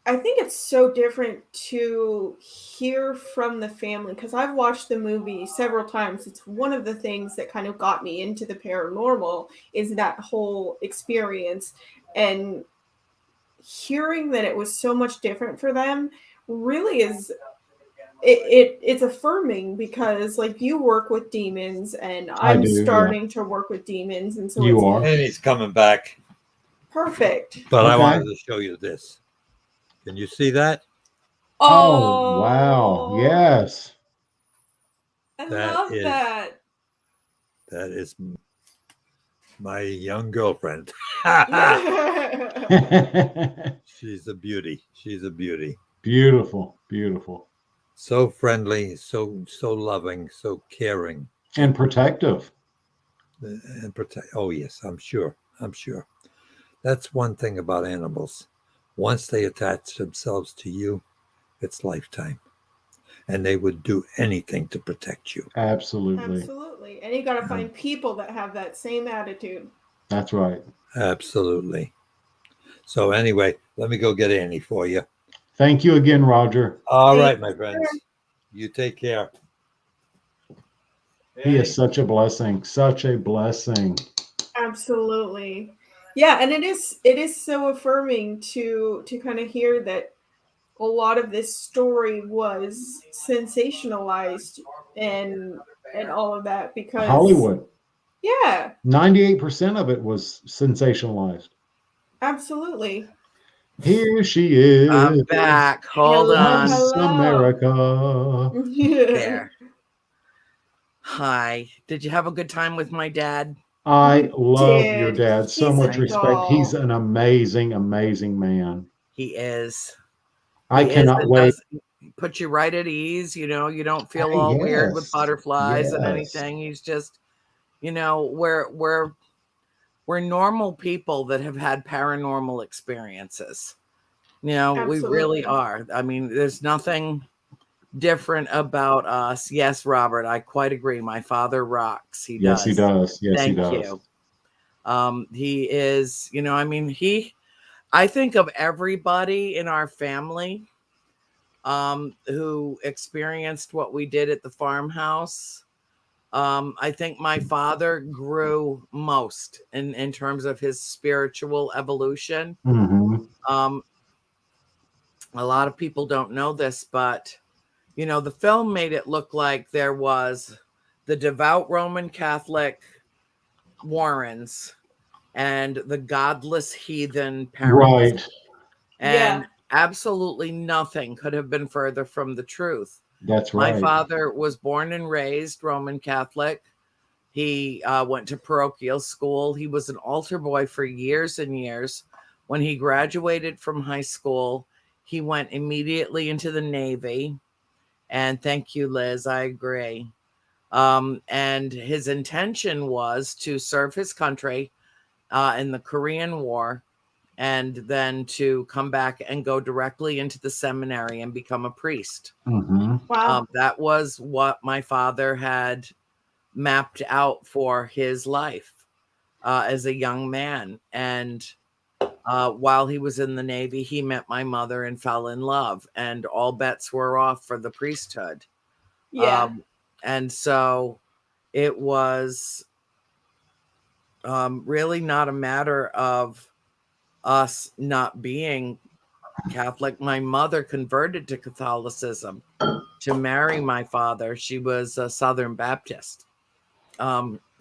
I think it's so different to hear from the family because I've watched the movie several times. It's one of the things that kind of got me into the paranormal is that whole experience, and hearing that it was so much different for them really is it's affirming because like you work with demons and I I'm do, yeah. starting to work with demons, and so You it's are. And he's coming back. perfect. But I Okay. wanted to show you this. Can you see that? Oh, wow. Yes. I That love is- that. That is my young girlfriend. She's a beauty. She's a beauty. Beautiful, beautiful. So friendly, so loving, so caring, And protective. and protect. Oh yes, I'm sure. I'm sure. That's one thing about animals. Once they attach themselves to you, it's lifetime, and they would do anything to protect you. Absolutely. Absolutely. And you got to find people that have that same attitude. That's right. Absolutely. So anyway, let me go get Annie for you. Thank you again, Roger. All right, Thanks, my friends. You take care. He is such a blessing. Such a blessing. Absolutely. Yeah, and it is so affirming to kind of hear that a lot of this story was sensationalized and all of that because Hollywood. Yeah, 98% of it was sensationalized. absolutely. Here she is. I'm back. Hold Hello, on. Miss hello. America. There. Hi. Did you have a good time with my dad? I love your did. dad. So He's a much respect. doll. He's an amazing, amazing man. He is. I He is. cannot It wait. does put you right at ease. You know, you don't feel all weird with Yes, butterflies and yes. anything. He's just, you know, we're normal people that have had paranormal experiences. You know, we really Absolutely. are. I mean, there's nothing different about us. Yes, Robert, I quite agree. My father rocks. He Yes, does. he does. Yes, Thank he does. you. He is, you know, I mean, I think of everybody in our family who experienced what we did at the farmhouse. I think my father grew most in terms of his spiritual evolution. Mhm. A lot of people don't know this, but you know, the film made it look like there was the devout Roman Catholic Warrens and the godless heathen Perrons. Right. And Yeah. absolutely nothing could have been further from the truth. That's My right. father was born and raised Roman Catholic. He went to parochial school. He was an altar boy for years and years. When he graduated from high school, he went immediately into the Navy. And thank you, Liz. I agree. And his intention was to serve his country in the Korean War, and then to come back and go directly into the seminary and become a priest. Mhm. Wow. That was what my father had mapped out for his life as a young man. And while he was in the Navy, he met my mother and fell in love, and all bets were off for the priesthood. Yeah. And so it was really not a matter of us not being Catholic. My mother converted to Catholicism to marry my father. She was a Southern Baptist.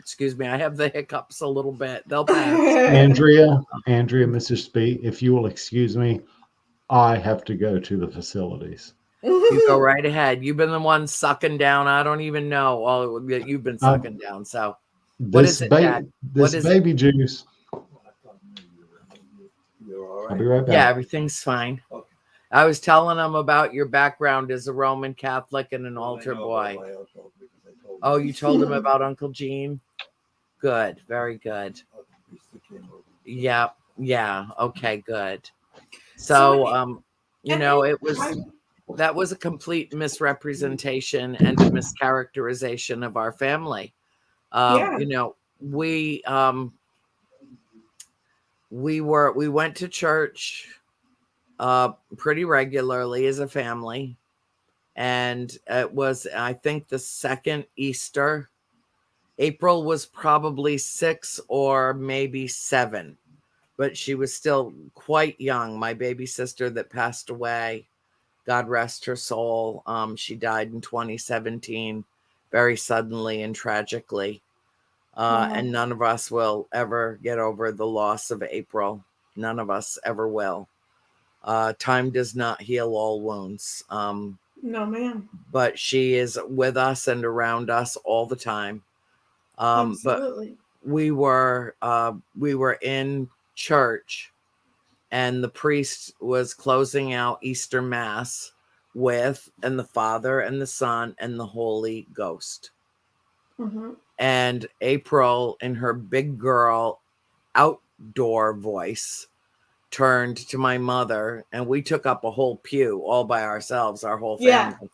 Excuse me, I have the hiccups a little bit. They'll pass. Andrea, Mrs. Spee, if you will excuse me, I have to go to the facilities. You go right ahead. You've been the one sucking down. I don't even know all that you've been sucking down. So what is it, Dad? What is baby juice. I'll be right back. Yeah, everything's fine. Okay. I was telling them about your background as a Roman Catholic and an altar boy. Oh, you told him about Uncle Gene? Good. Very good. Yeah. Yeah. Okay, good. So, you know, that was a complete misrepresentation and a mischaracterization of our family. Yeah. You know, we went to church pretty regularly as a family. And it was, I think, the second Easter. April was probably 6 or maybe 7, but she was still quite young. My baby sister that passed away, God rest her soul. She died in 2017, very suddenly and tragically. And none of us will ever get over the loss of April. None of us ever will. Time does not heal all wounds. No, ma'am. But she is with us and around us all the time. Absolutely. But we were in church, and the priest was closing out Easter Mass with, and the Father and the Son and the Holy Ghost. And April, in her big girl outdoor voice, turned to my mother, and we took up a whole pew all by ourselves, our whole family. Yeah.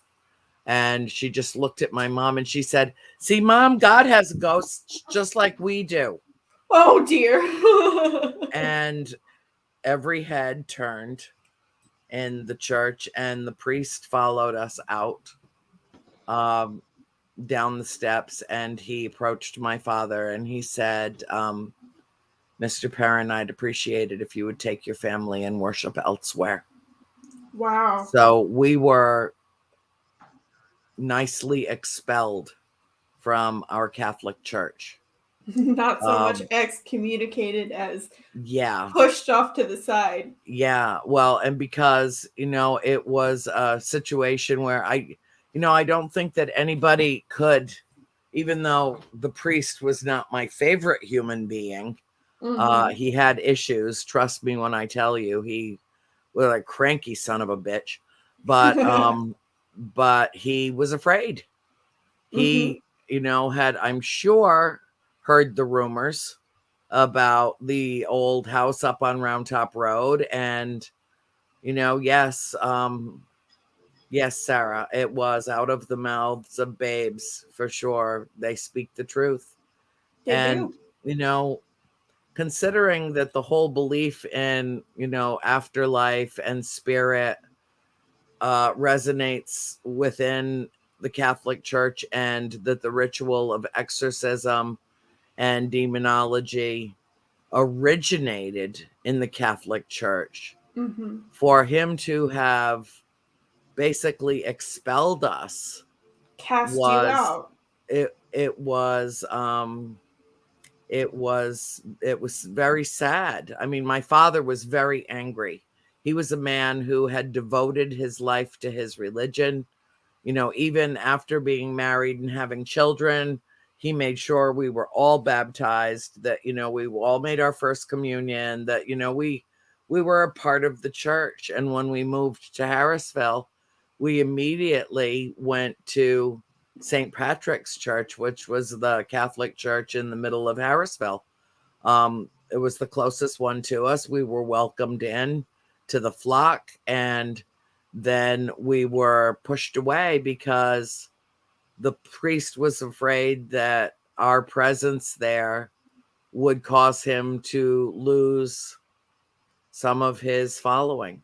And she just looked at my mom and she said, "See, Mom, God has ghosts just like we do." Oh, dear. And every head turned in the church, and the priest followed us out down the steps, and he approached my father and he said, "Mr. Perron, I'd appreciate it if you would take your family and worship elsewhere." Wow. So we were nicely expelled from our Catholic church. Not so much excommunicated as yeah, pushed off to the side. Yeah. Well, and because, it was a situation where I don't think that anybody could, even though the priest was not my favorite human being, he had issues. Trust me when I tell you, he was a cranky son of a bitch, but, but he was afraid. He, had, I'm sure, heard the rumors about the old house up on Round Top Road. And, yes, Sarah, it was out of the mouths of babes for sure. They speak the truth. They do. Considering that the whole belief in, afterlife and spirit resonates within the Catholic Church, and that the ritual of exorcism and demonology originated in the Catholic Church, for him to have basically expelled us, cast you out, it was very sad. I mean, my father was very angry. He was a man who had devoted his life to his religion. Even after being married and having children, he made sure we were all baptized, that, we all made our first communion, that, we were a part of the church. And when we moved to Harrisville, we immediately went to St. Patrick's Church, which was the Catholic church in the middle of Harrisville. It was the closest one to us. We were welcomed in to the flock, and then we were pushed away because the priest was afraid that our presence there would cause him to lose some of his following.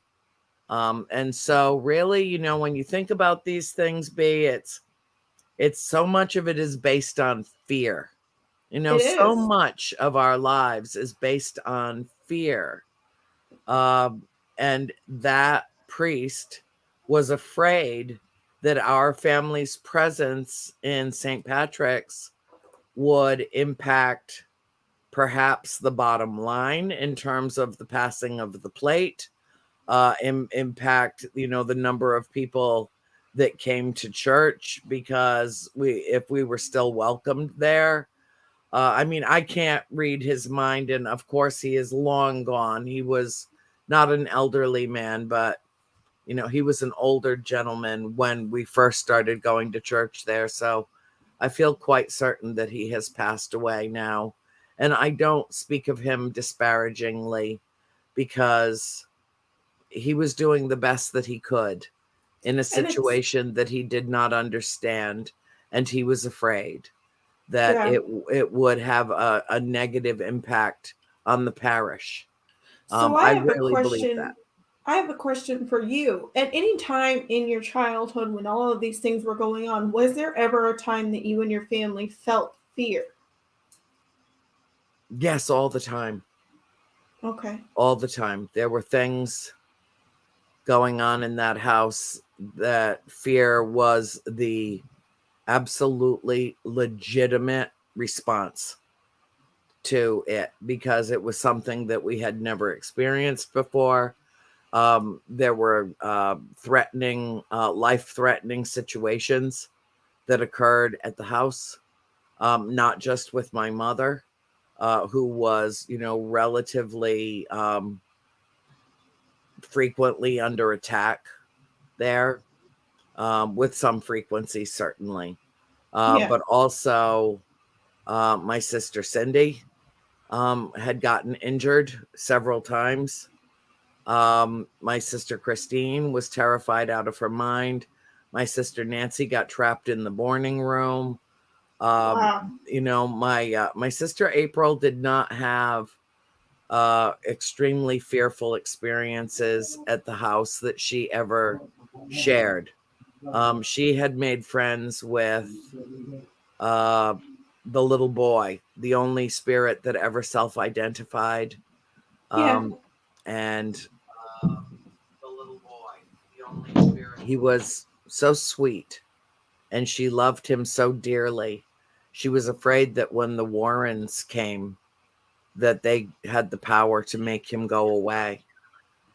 And so really, when you think about these things, it's so much of it is based on fear. So much of our lives is based on fear. And that priest was afraid that our family's presence in St. Patrick's would impact perhaps the bottom line in terms of the passing of the plate, impact, the number of people that came to church, because if we were still welcomed there. I mean, I can't read his mind, and of course he is long gone. He was not an elderly man, but he was an older gentleman when we first started going to church there. So I feel quite certain that he has passed away now. And I don't speak of him disparagingly, because he was doing the best that he could in a situation that he did not understand. And he was afraid that it would have a negative impact on the parish. So I have really a believe question that. I have a question for you. At any time in your childhood when all of these things were going on, was there ever a time that you and your family felt fear? Yes, all the time. Okay. All the time. There were things going on in that house that fear was the absolutely legitimate response to it, because it was something that we had never experienced before. There were life-threatening situations that occurred at the house, not just with my mother, who was, relatively frequently under attack there, with some frequency, certainly. Yeah. But also my sister Cindy had gotten injured several times. My sister Christine was terrified out of her mind. My sister Nancy got trapped in the morning room. Wow. My sister April did not have extremely fearful experiences at the house that she ever shared. She had made friends with uh, the little boy, the only spirit that ever self-identified. Yeah. And the little boy, the only spirit. He was so sweet, and she loved him so dearly. She was afraid that when the Warrens came, that they had the power to make him go away.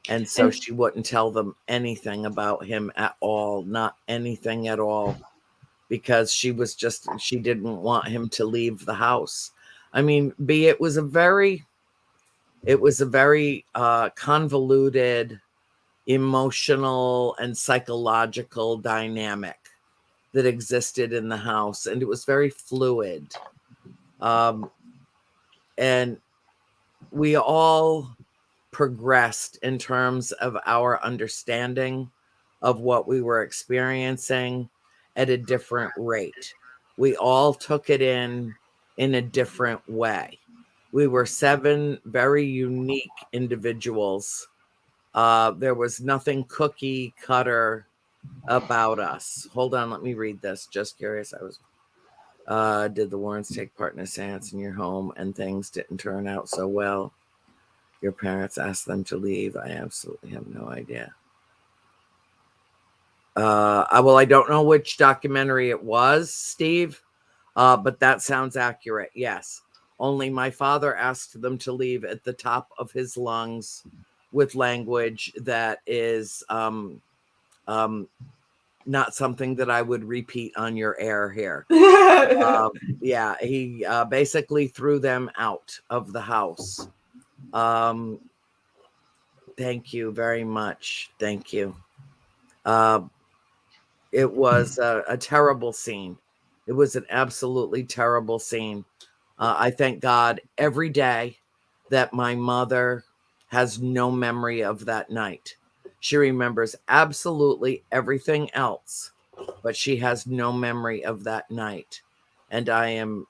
And so And she wouldn't tell them anything about him at all, not anything at all, because she didn't want him to leave the house. I mean, it was a very convoluted emotional and psychological dynamic that existed in the house, and it was very fluid. And we all progressed in terms of our understanding of what we were experiencing at a different rate. We all took it in a different way. We were 7 very unique individuals. There was nothing cookie cutter about us. Hold on, let me read this. Just curious. Did the Warrens take part in a seance in your home and things didn't turn out so well? Your parents asked them to leave? I absolutely have no idea. I don't know which documentary it was, Steve, but that sounds accurate. Yes. Only my father asked them to leave at the top of his lungs with language that is not something that I would repeat on your air here. Yeah, he basically threw them out of the house. Thank you very much. Thank you. It was a terrible scene. It was an absolutely terrible scene. I thank God every day that my mother has no memory of that night. She remembers absolutely everything else, but she has no memory of that night. And I am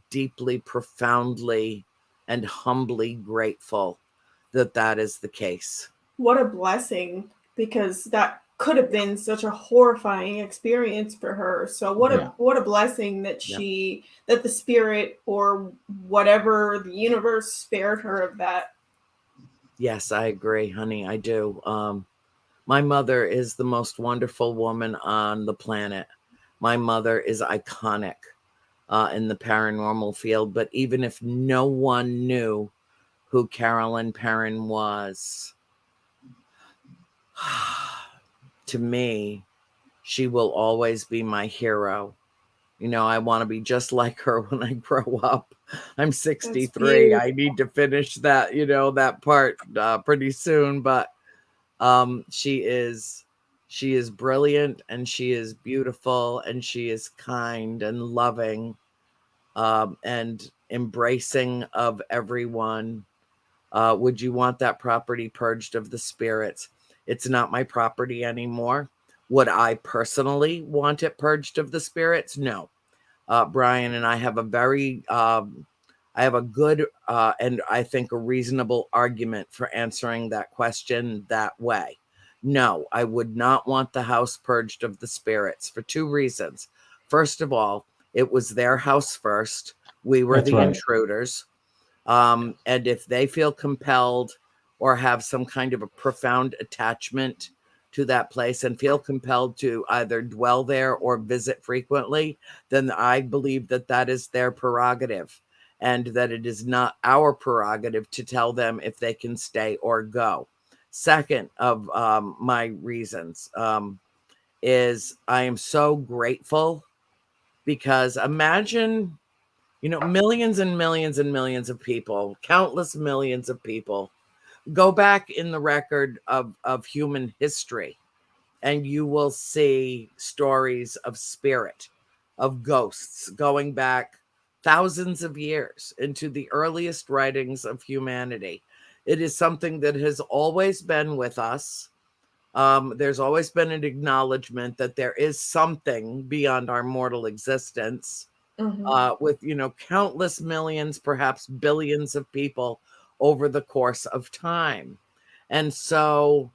deeply, profoundly, and humbly grateful that that is the case. what a blessing, because that could have been such a horrifying experience for her. So what a blessing that that the spirit or whatever, the universe, spared her of that. Yes, I agree, honey. I do. My mother is the most wonderful woman on the planet. My mother is iconic in the paranormal field. But even if no one knew who Carolyn Perron was, to me, she will always be my hero. I want to be just like her when I grow up. I'm 63. I need to finish that, that part pretty soon. But she is brilliant, and she is beautiful, and she is kind and loving, and embracing of everyone. Would you want that property purged of the spirits? It's not my property anymore. Would I personally want it purged of the spirits? No. Brian and I have a very, I I have a good and I think a reasonable argument for answering that question that way. No, I would not want the house purged of the spirits for two reasons. First of all, it was their house first. We were That's the right. intruders. And if they feel compelled or have some kind of a profound attachment to that place and feel compelled to either dwell there or visit frequently, then I believe that that is their prerogative, and that it is not our prerogative to tell them if they can stay or go. Second of my reasons is I am so grateful, because imagine, millions and millions and millions of people, countless millions of people, go back in the record of human history, and you will see stories of spirit, of ghosts, going back thousands of years into the earliest writings of humanity. It is something that has always been with us. There's always been an acknowledgement that there is something beyond our mortal existence, with, countless millions, perhaps billions of people over the course of time. And so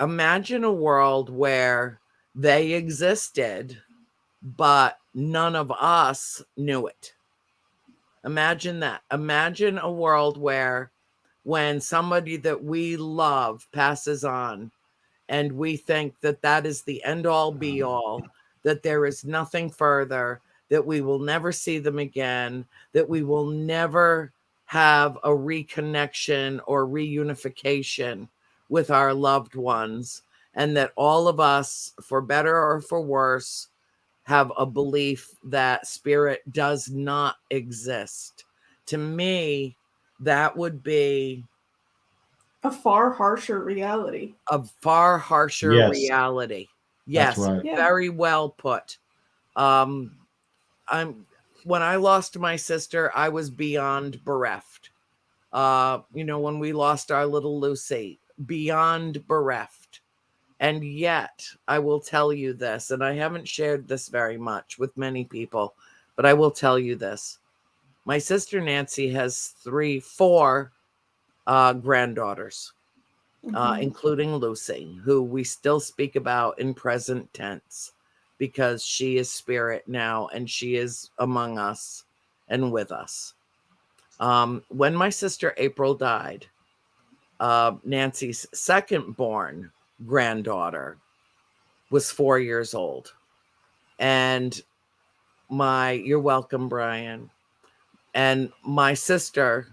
imagine a world where they existed, but none of us knew it. Imagine that. Imagine a world where when somebody that we love passes on, and we think that that is the end all be all, that there is nothing further, that we will never see them again, that we will never have a reconnection or reunification with our loved ones, and that all of us, for better or for worse, have a belief that spirit does not exist. To me, that would be A far harsher reality. a far harsher Yes, reality. that's Yes, right. Yeah. very well put. Um, when I lost my sister, I was beyond bereft. When we lost our little Lucy, beyond bereft. And yet, I will tell you this, and I haven't shared this very much with many people, but I will tell you this. My sister Nancy has four granddaughters, including Lucy, who we still speak about in present tense, because she is spirit now and she is among us and with us. When my sister April died, Nancy's second born granddaughter was 4 years old. And you're welcome, Brian. And my sister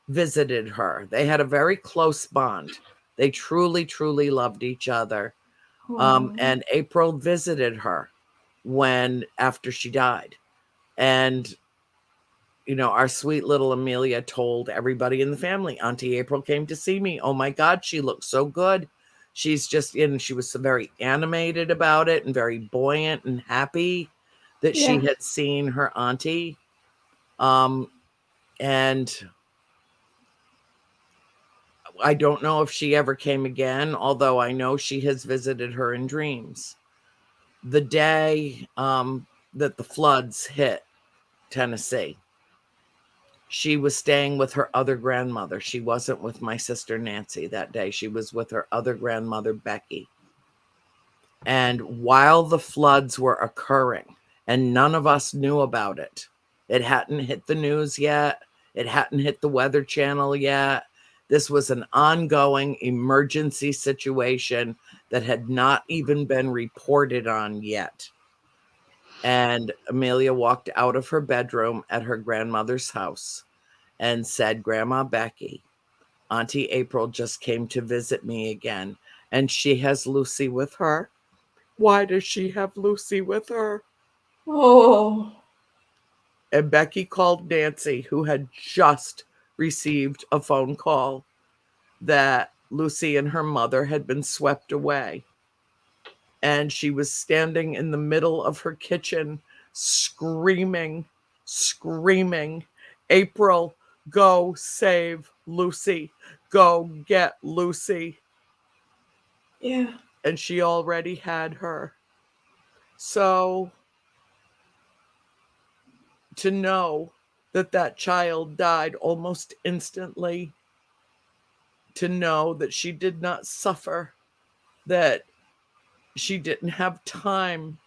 visited her. They had a very close bond. They truly, truly loved each other. And April visited her after she died. And, our sweet little Amelia told everybody in the family, Auntie April came to see me. Oh my God, she looks so good. She's just she was so very animated about it and very buoyant and happy that she had seen her auntie. And I don't know if she ever came again, although I know she has visited her in dreams. The day that the floods hit Tennessee, she was staying with her other grandmother. She wasn't with my sister Nancy that day. She was with her other grandmother, Becky. And while the floods were occurring, and none of us knew about it, it hadn't hit the news yet. It hadn't hit the Weather Channel yet. This was an ongoing emergency situation that had not even been reported on yet. And Amelia walked out of her bedroom at her grandmother's house and said, Grandma Becky, Auntie April just came to visit me again, and she has Lucy with her. Why does she have Lucy with her? Oh. And Becky called Nancy, who had just received a phone call that Lucy and her mother had been swept away. And she was standing in the middle of her kitchen, screaming, April, go save Lucy. Go get Lucy. Yeah. And she already had her. So to know that child died almost instantly, to know that she did not suffer, that she didn't have time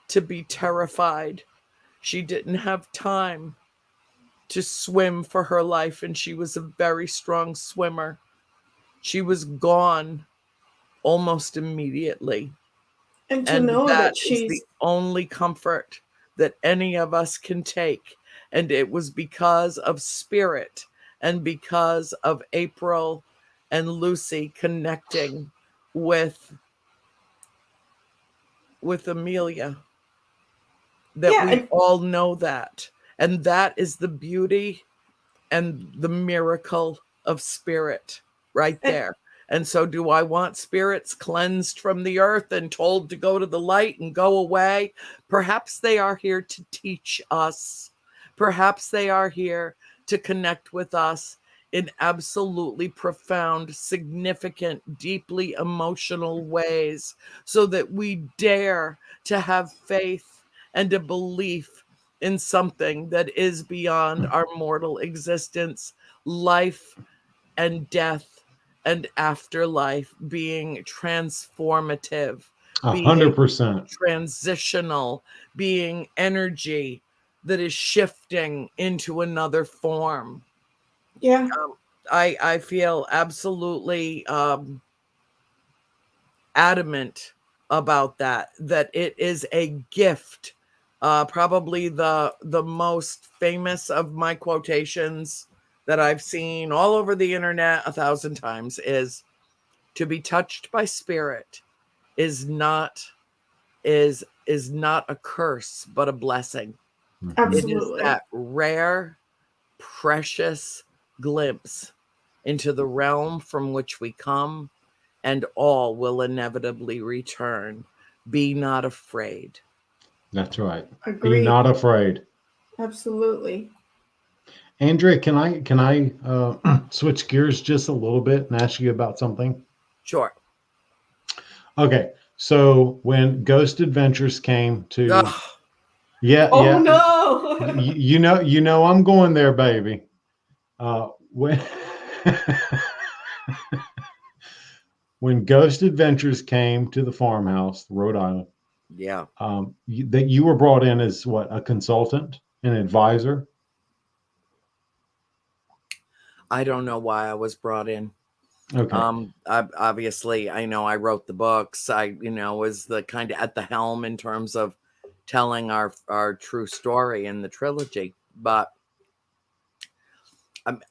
to be terrified. She didn't have time to swim for her life, and she was a very strong swimmer. She was gone almost immediately. And to And know that that is the she's only comfort that any of us can take. And it was because of Spirit and because of April and Lucy connecting with Amelia that yeah, we and all know that. And that is the beauty and the miracle of Spirit right and there. And so, do I want spirits cleansed from the earth and told to go to the light and go away? Perhaps they are here to teach us. Perhaps they are here to connect with us in absolutely profound, significant, deeply emotional ways, so that we dare to have faith and a belief in something that is beyond our mortal existence, life and death and afterlife being transformative, being 100%. transitional, being energy that is shifting into another form. yeah, I feel absolutely adamant about that it is a gift. Probably the most famous of my quotations that I've seen all over the internet 1,000 times is, to be touched by Spirit is not a curse but a blessing. It is absolutely. that rare, precious glimpse into the realm from which we come, and all will inevitably return. Be not afraid. That's right. Be Agreed. not afraid. Absolutely. Andrea, can I switch gears just a little bit and ask you about something? Sure. Okay, so when Ghost Adventures came to, Ugh, yeah, Oh yeah, no. you know, I'm going there, baby. When when Ghost Adventures came to the farmhouse, Rhode Island, yeah. that you were brought in as what, a consultant, an advisor? I don't know why I was brought in. Okay. Obviously, I know I wrote the books. I, was the kind of at the helm in terms of telling our true story in the trilogy. But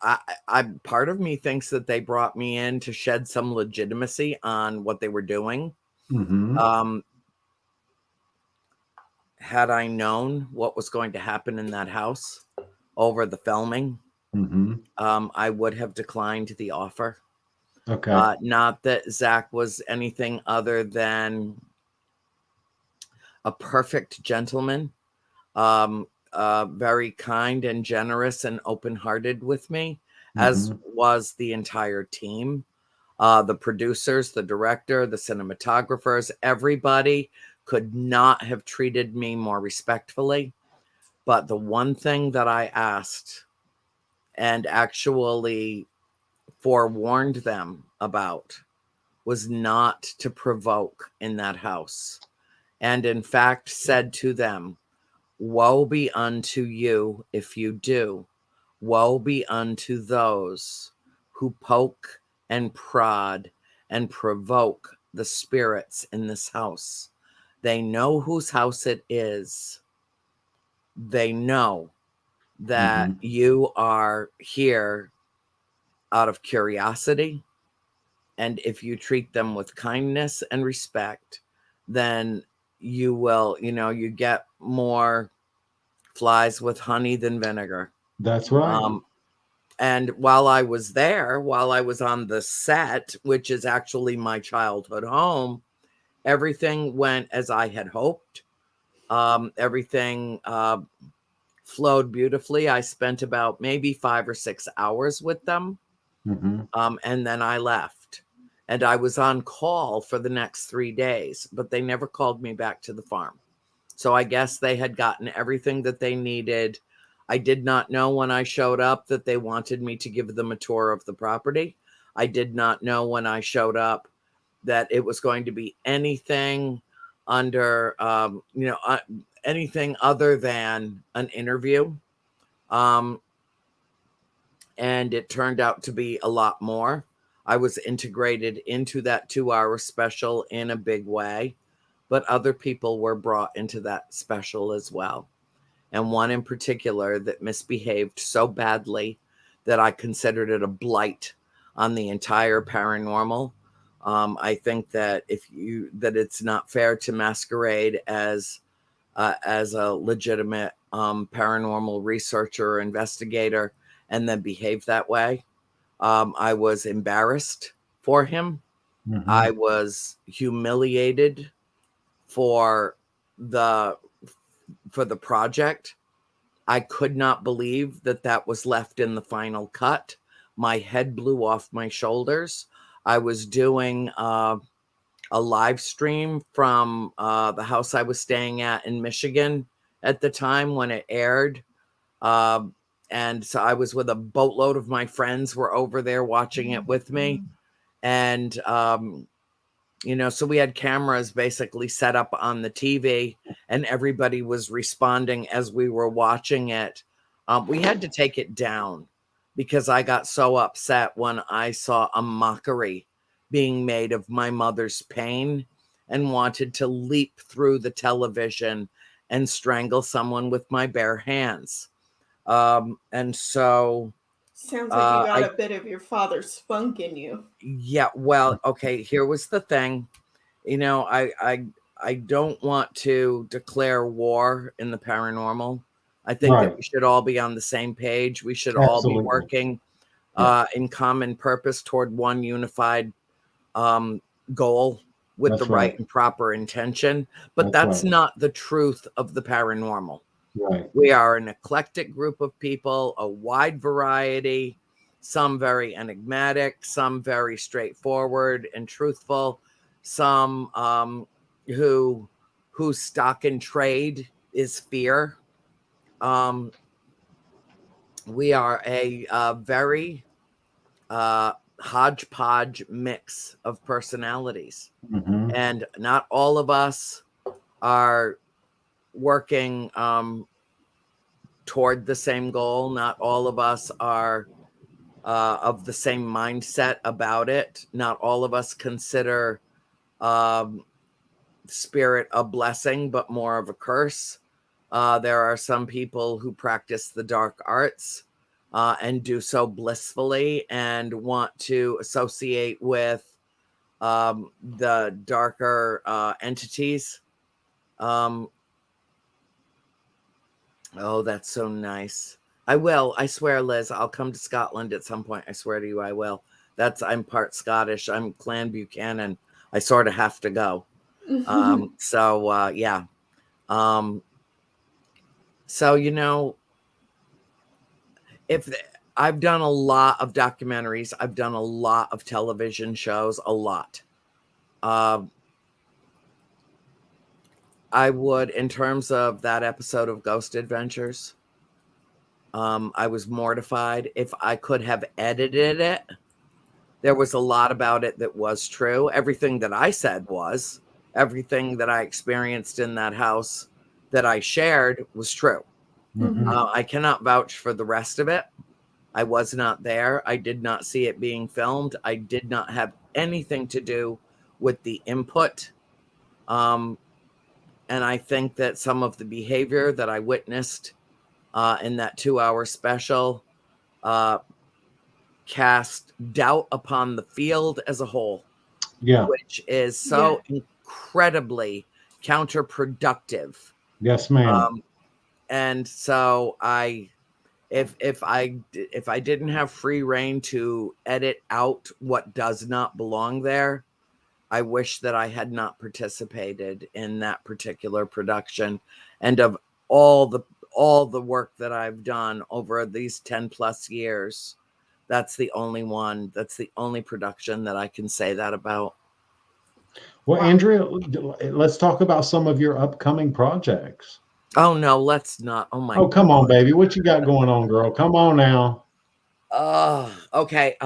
I part of me thinks that they brought me in to shed some legitimacy on what they were doing. Mm-hmm. Had I known what was going to happen in that house over the filming, Mm-hmm. I would have declined the offer. Okay. Not that Zach was anything other than a perfect gentleman, very kind and generous and open-hearted with me, as Mm-hmm. was the entire team. The producers, the director, the cinematographers, everybody could not have treated me more respectfully. But the one thing that I asked and actually forewarned them about was not to provoke in that house. And in fact, said to them, woe be unto you if you do. Woe be unto those who poke and prod and provoke the spirits in this house. They know whose house it is. They know that Mm-hmm. you are here out of curiosity. And if you treat them with kindness and respect, then you will, you get more flies with honey than vinegar. That's right. And while I was there, while I was on the set, which is actually my childhood home, everything went as I had hoped. Everything flowed beautifully. I spent about maybe 5 or 6 hours with them. Mm-hmm. And then I left. And I was on call for the next 3 days, but they never called me back to the farm. So I guess they had gotten everything that they needed. I did not know when I showed up that they wanted me to give them a tour of the property. I did not know when I showed up that it was going to be anything under, anything other than an interview. And it turned out to be a lot more. I was integrated into that 2-hour special in a big way, but other people were brought into that special as well. And one in particular that misbehaved so badly that I considered it a blight on the entire paranormal. I think that it's not fair to masquerade as a legitimate paranormal researcher or investigator and then behave that way. I was embarrassed for him. Mhm. I was humiliated for the project. I could not believe that was left in the final cut. My head blew off my shoulders. I was doing a live stream from the house I was staying at in Michigan at the time when it aired. And so I was with a boatload of my friends were over there watching it with me. And, so we had cameras basically set up on the TV and everybody was responding as we were watching it. We had to take it down because I got so upset when I saw a mockery being made of my mother's pain and wanted to leap through the television and strangle someone with my bare hands. And so sounds like you got a bit of your father's spunk in you. Yeah, well, okay, here was the thing. I don't want to declare war in the paranormal. I think that we should all be on the same page. We should all be working in common purpose toward one unified goal with the right and proper intention. But that's not the truth of the paranormal. Right. We are an eclectic group of people, a wide variety, some very enigmatic, some very straightforward and truthful, some whose stock in trade is fear. We are a very hodgepodge mix of personalities. Mm-hmm. And not all of us are working toward the same goal. Not all of us are of the same mindset about it. Not all of us consider spirit a blessing, but more of a curse. There are some people who practice the dark arts and do so blissfully and want to associate with the darker entities. Oh, that's so nice. I will. I swear, Liz, I'll come to Scotland at some point. I swear to you, I will. I'm part Scottish. I'm Clan Buchanan. I sort of have to go. Yeah. I've done a lot of documentaries, I've done a lot of television shows, a lot. I would, in terms of that episode of Ghost Adventures, I was mortified. If I could have edited it, there was a lot about it that was true. Everything that I said was. Everything that I experienced in that house that I shared was true. Mm-hmm. I cannot vouch for the rest of it. I was not there. I did not see it being filmed. I did not have anything to do with the input. And I think that some of the behavior that I witnessed in that 2-hour special cast doubt upon the field as a whole. Yeah. Which is so incredibly counterproductive. Yes, ma'am. And so if I didn't have free reign to edit out what does not belong there, I wish that I had not participated in that particular production. And of all the work that I've done over these 10 plus years, that's the only one. That's the only production that I can say that about. Well, Andrea, let's talk about some of your upcoming projects. Oh no, let's not. Oh my Oh, come on, God. baby. What you got going on, girl? Come on now. Okay.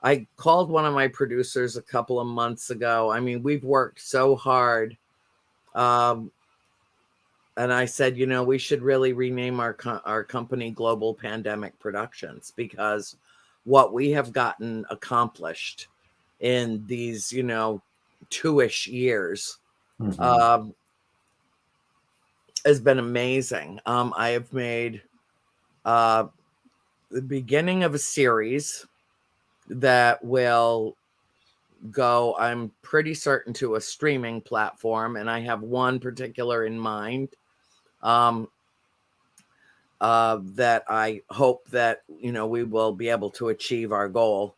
I called one of my producers a couple of months ago. I mean, we've worked so hard. And I said, we should really rename our company Global Pandemic Productions, because what we have gotten accomplished in these, 2-ish years Mhm. has been amazing. I have made the beginning of a series that will go, I'm pretty certain, to a streaming platform, and I have one particular in mind. That I hope that we will be able to achieve our goal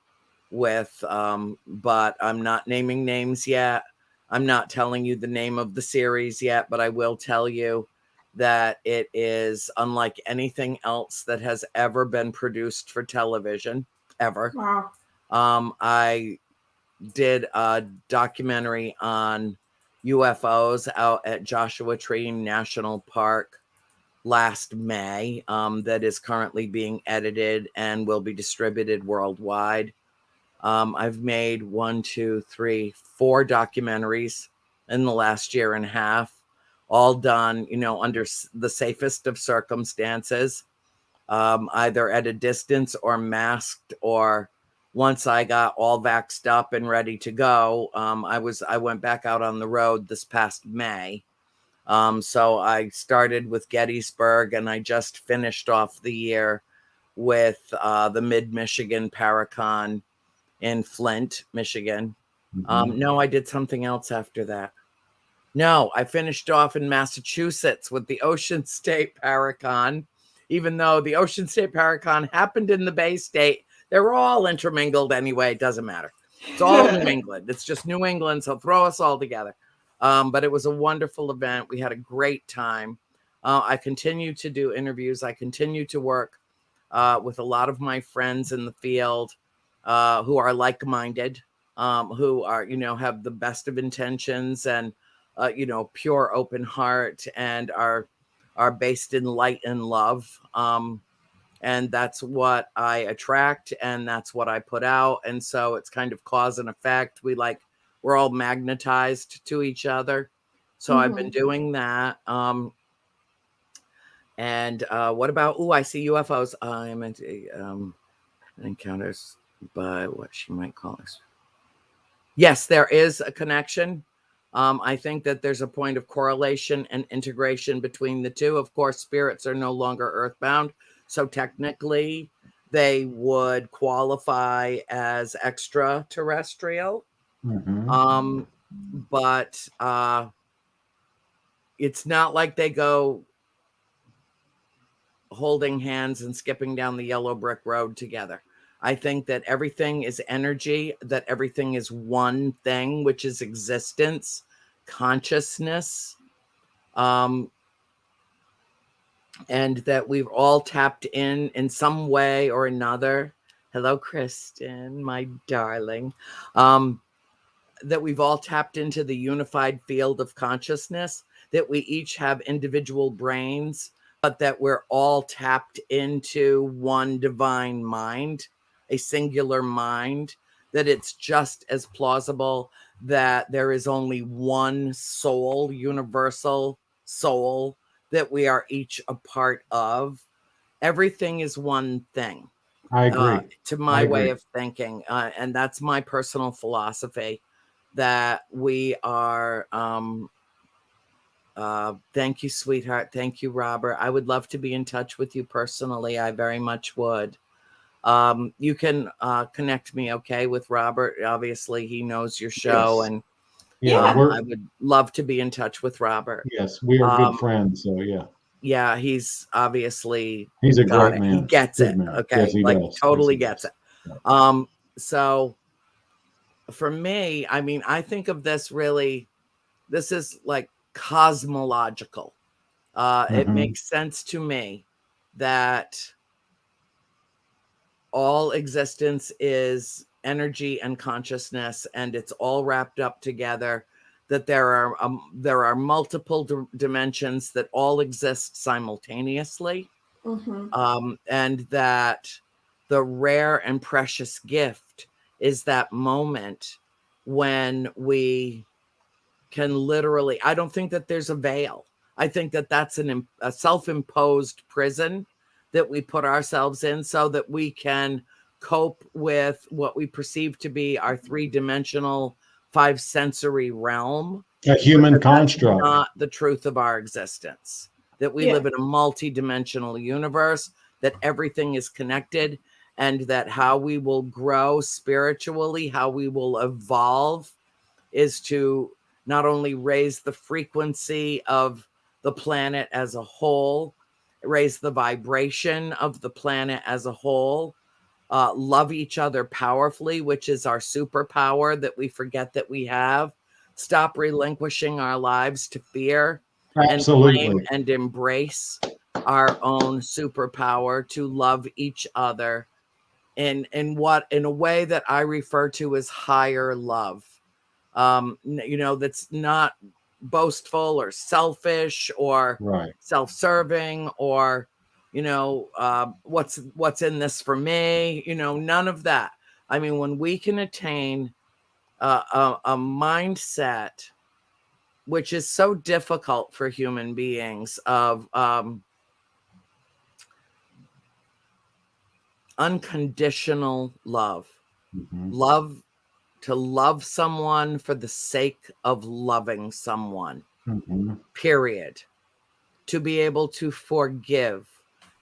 with, but I'm not naming names yet. I'm not telling you the name of the series yet, but I will tell you that it is unlike anything else that has ever been produced for television, ever. Wow. I did a documentary on UFOs out at Joshua Tree National Park last May, that is currently being edited and will be distributed worldwide. I've made 4 documentaries in the last year and a half, all done, under the safest of circumstances, either at a distance or masked, or once I got all vaxxed up and ready to go, I went back out on the road this past May. So I started with Gettysburg, and I just finished off the year with the Mid-Michigan Paracon in Flint, Michigan. Mhm. No, I did something else after that. No, I finished off in Massachusetts with the Ocean State Paracon. Even though the Ocean State Paracon happened in the Bay State, they were all intermingled anyway. It doesn't matter. It's all New England. It's just New England, so throw us all together. But it was a wonderful event. We had a great time. I continue to do interviews. I continue to work with a lot of my friends in the field who are like-minded, who are, have the best of intentions and, pure open heart, and are based in light and love. And that's what I attract, and that's what I put out. And so it's kind of cause and effect. We're all magnetized to each other. So I've been doing that. And what about, I see UFOs. I'm into encounters by what she might call us. Yes, there is a connection. I think that there's a point of correlation and integration between the two. Of course, spirits are no longer earthbound, so technically they would qualify as extraterrestrial. Mhm. But it's not like they go holding hands and skipping down the yellow brick road together. I think that everything is energy, that everything is one thing, which is existence, consciousness, and that we've all tapped in some way or another. Hello, Kristen, my darling. That we've all tapped into the unified field of consciousness, that we each have individual brains, but that we're all tapped into one divine mind, a singular mind, that it's just as plausible that there is only one soul, universal soul, that we are each a part of. Everything is one thing, I agree. to I my way agree. of thinking. And that's my personal philosophy, that we are thank you, sweetheart. Thank you, Robert. I would love to be in touch with you personally. I very much would. You can connect me, okay, with Robert. Obviously, he knows your show, Yes. and Yeah, Yeah. I would love to be in touch with Robert. yes, we are good friends, so yeah. Yeah, he's obviously He's a got great it. He man. gets Good it. man. Yes, Okay, he like does. Yes, totally he gets does. it. Yeah. So for me, I mean, I think of this really, this is like cosmological. It Mhm. makes sense to me that all existence is energy and consciousness, and it's all wrapped up together. that there are multiple dimensions that all exist simultaneously, and that the rare and precious gift is that moment when we can literally, I don't think that there's a veil. I think that that's a self-imposed prison that we put ourselves in so that we can cope with what we perceive to be our three-dimensional, five-sensory realm. A human construct. Not the truth of our existence. That we live in a multi-dimensional universe, that everything is connected, and that how we will grow spiritually, how we will evolve, is to not only raise the frequency of the planet as a whole, raise the vibration of the planet as a whole, love each other powerfully, which is our superpower that we forget that we have, stop relinquishing our lives to fear, Absolutely. and claim and embrace our own superpower to love each other in a way that I refer to as higher love. That's not boastful or selfish or self-serving or, what's in this for me, none of that. I mean, when we can attain a mindset, which is so difficult for human beings, of unconditional love, to love someone for the sake of loving someone, period. To be able to forgive,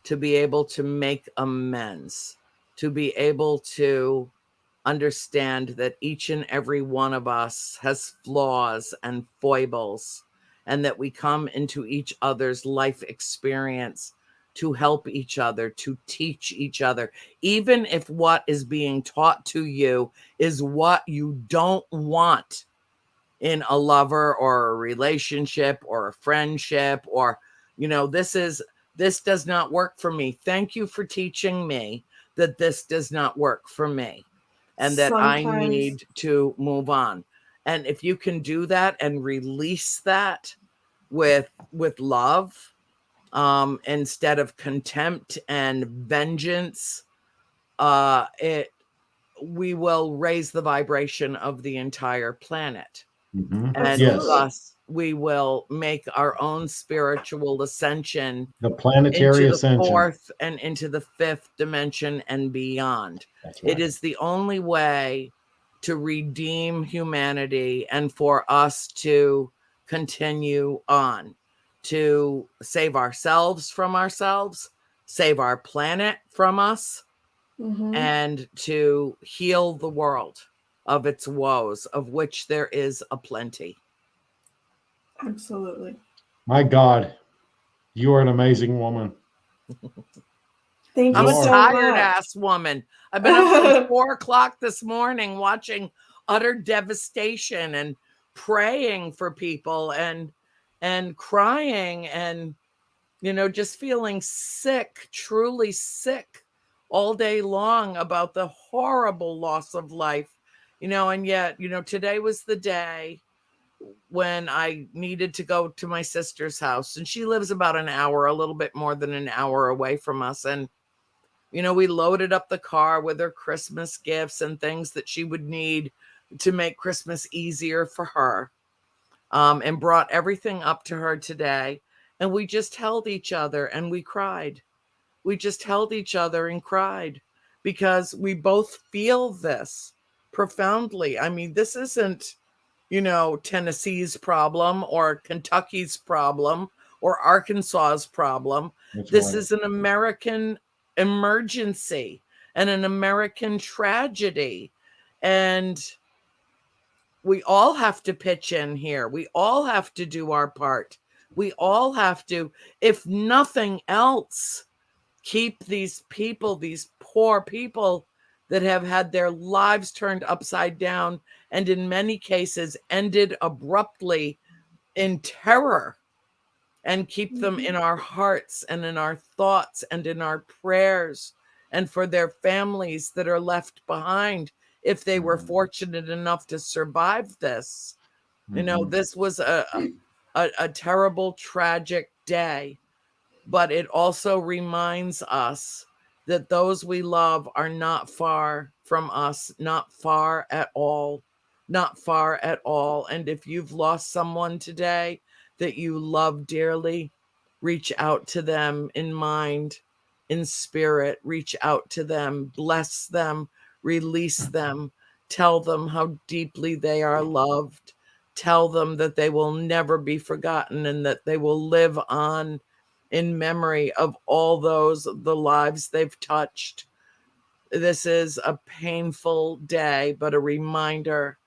to be able to make amends, to be able to understand that each and every one of us has flaws and foibles, and that we come into each other's life experience to help each other, to teach each other, even if what is being taught to you is what you don't want in a lover or a relationship or a friendship, or, this does not work for me. Thank you for teaching me that this does not work for me and that I need to move on. And if you can do that and release that with love, instead of contempt and vengeance, we will raise the vibration of the entire planet. And thus we will make our own spiritual ascension, the planetary into ascension, the fourth and into the fifth dimension and beyond. That's right. It is the only way to redeem humanity and for us to continue on, to save ourselves from ourselves, save our planet from us, and to heal the world of its woes, of which there is a plenty. Absolutely. My God, you are an amazing woman. Thank you I'm so a tired much. ass woman. I've been up since 4:00 this morning watching utter devastation and praying for people and crying and, just feeling sick, truly sick all day long about the horrible loss of life, and yet, today was the day when I needed to go to my sister's house, and she lives about an hour, a little bit more than an hour away from us. And, we loaded up the car with her Christmas gifts and things that she would need to make Christmas easier for her, and brought everything up to her today. And we just held each other and we cried. We just held each other and cried because we both feel this profoundly. I mean, this isn't, Tennessee's problem or Kentucky's problem or Arkansas's problem. This is an American emergency and an American tragedy. And we all have to pitch in here. We all have to do our part. We all have to, if nothing else, keep these people, these poor people that have had their lives turned upside down and in many cases ended abruptly in terror, and keep them in our hearts and in our thoughts and in our prayers, and for their families that are left behind if they were fortunate enough to survive this. You know, this was a terrible, tragic day, but it also reminds us that those we love are not far from us, not far at all, not far at all. And if you've lost someone today that you love dearly, reach out to them in mind, in spirit, reach out to them, bless them, release them, tell them how deeply they are loved, tell them that they will never be forgotten and that they will live on in memory of all the lives they've touched. This is a painful day, but a reminder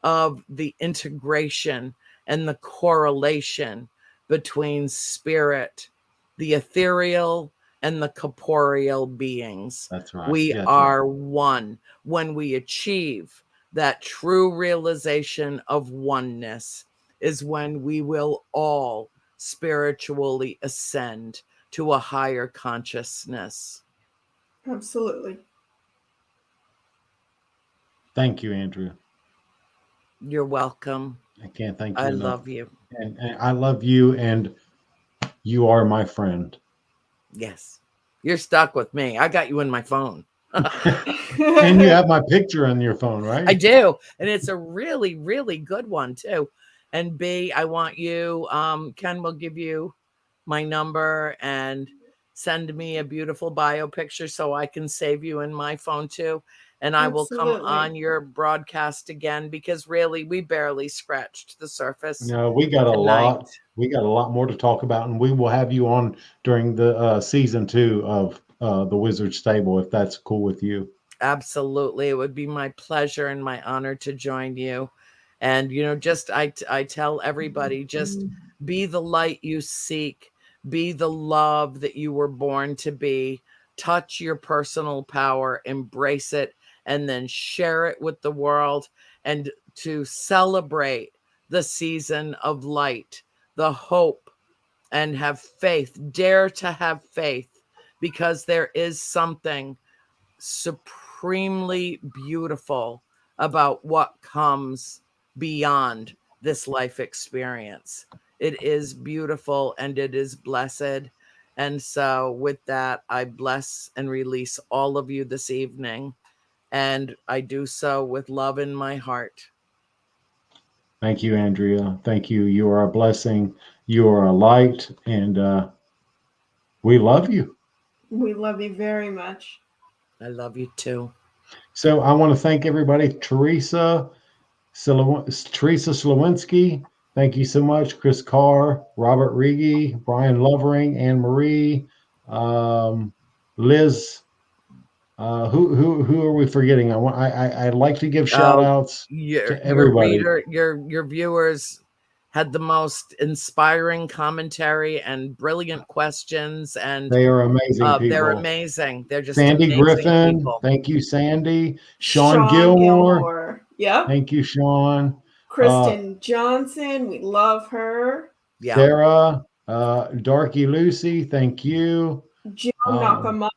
of the integration and the correlation between spirit, the ethereal, and the corporeal beings. That's right. We are one. When we achieve that true realization of oneness is when we will all spiritually ascend to a higher consciousness. Absolutely. Thank you, Andrea. You're welcome. I can't thank you I enough. love you. And I love you, and you are my friend. Yes. You're stuck with me. I got you in my phone. And you have my picture on your phone, right? I do. And it's a really, really good one, too. And B, I want you, Ken will give you my number and send me a beautiful bio picture so I can save you in my phone, too. And I will come on your broadcast again, because really we barely scratched the surface. No, we got a lot. We got a lot more to talk about, and we will have you on during the season 2 of the Wizard Stable, if that's cool with you. Absolutely. It would be my pleasure and my honor to join you. And, you know, just I tell everybody, just be the light you seek, be the love that you were born to be, touch your personal power, embrace it, and then share it with the world, and to celebrate the season of light, the hope, and have faith. Dare to have faith, because there is something supremely beautiful about what comes beyond this life experience. It is beautiful and it is blessed. And so with that, I bless and release all of you this evening. And I do so with love in my heart. Thank you, Andrea. Thank you. You are a blessing. You are a light, and we love you. We love you very much. I love you too. So I want to thank everybody. Teresa Slowinski, thank you so much. Chris Carr, Robert Rigi, Brian Lovering, Anne Marie, Liz. Who are we forgetting? I'd like to give shout outs to everybody. Your viewers had the most inspiring commentary and brilliant questions, and they are amazing people. They're amazing. They're just Sandy amazing Griffin. people. Thank you, Sandy. Sean Gilmore. Yep. Thank you, Sean. Kristen Johnson. We love her. Yeah. Sarah, Darky Lucy. Thank you. Jill Nakamoto.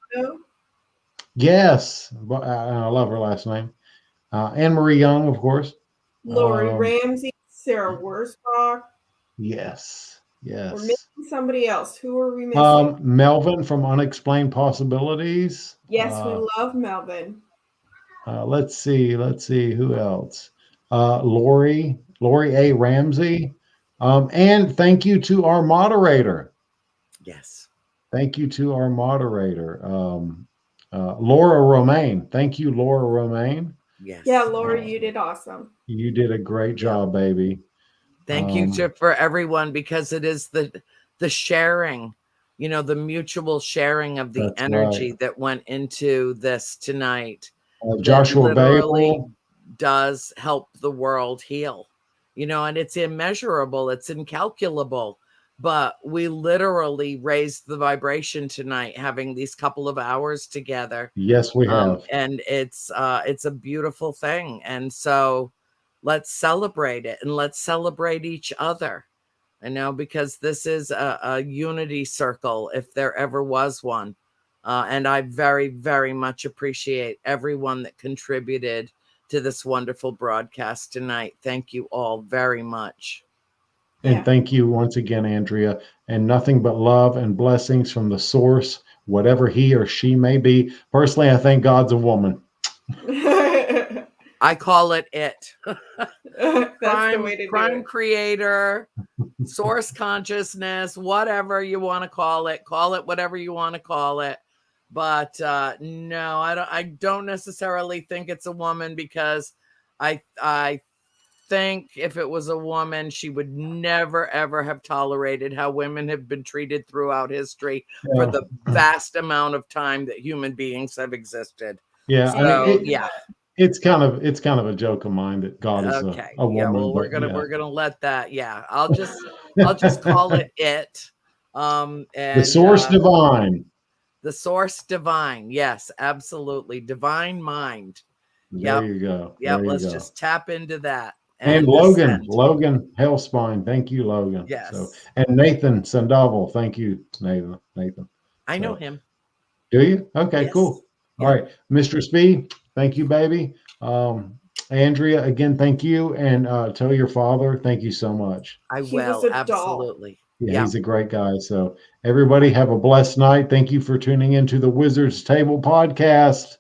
Yes, I love her last name. Anne Marie Young, of course. Lori Ramsey, Sarah Wurzbach. Yes. We're missing somebody else. Who are we missing? Melvin from Unexplained Possibilities. Yes, we love Melvin. Let's see who else. Lori A. Ramsey. And thank you to our moderator. Yes. Thank you to our moderator. Laura Romaine. Thank you, Laura Romaine. Yes. Yeah, Laura, you did awesome. You did a great job, baby. Thank you for everyone, because it is the sharing, you know, the mutual sharing of the energy that went into this tonight. Joshua Babel does help the world heal, you know, and it's immeasurable, it's incalculable. But we literally raised the vibration tonight, having these couple of hours together. Yes, we have. And it's a beautiful thing. And so let's celebrate it, and let's celebrate each other, you know, because this is a unity circle, if there ever was one. And I very, very much appreciate everyone that contributed to this wonderful broadcast tonight. Thank you all very much. And thank you once again, Andrea. And nothing but love and blessings from the source, whatever he or she may be. Personally, I think God's a woman. I call it it. That's the way to do crime it. creator, source consciousness, whatever you want to call it whatever you want to call it. But no, I don't necessarily think it's a woman, because I think if it was a woman, she would never ever have tolerated how women have been treated throughout history for the vast amount of time that human beings have existed. Yeah, So, I mean, yeah. It's kind of a joke of mine that God is Okay. a woman. Yeah, well, we're gonna let that. Yeah, I'll just call it it. And the source divine. The source divine. Yes, absolutely. Divine mind. There you go. Yep. There Let's you go. just tap into that. And Logan Hellspine, thank you, Logan. Yes. So, and Nathan Sandoval, thank you, Nathan. I know him. Do you? Okay, Yes. cool. Yeah. All right, Mistress B, thank you, baby. Andrea, again, thank you, and tell your father thank you so much. I He will. was a Absolutely. Yeah, he's a great guy. So everybody have a blessed night. Thank you for tuning into the Wizard's Table podcast.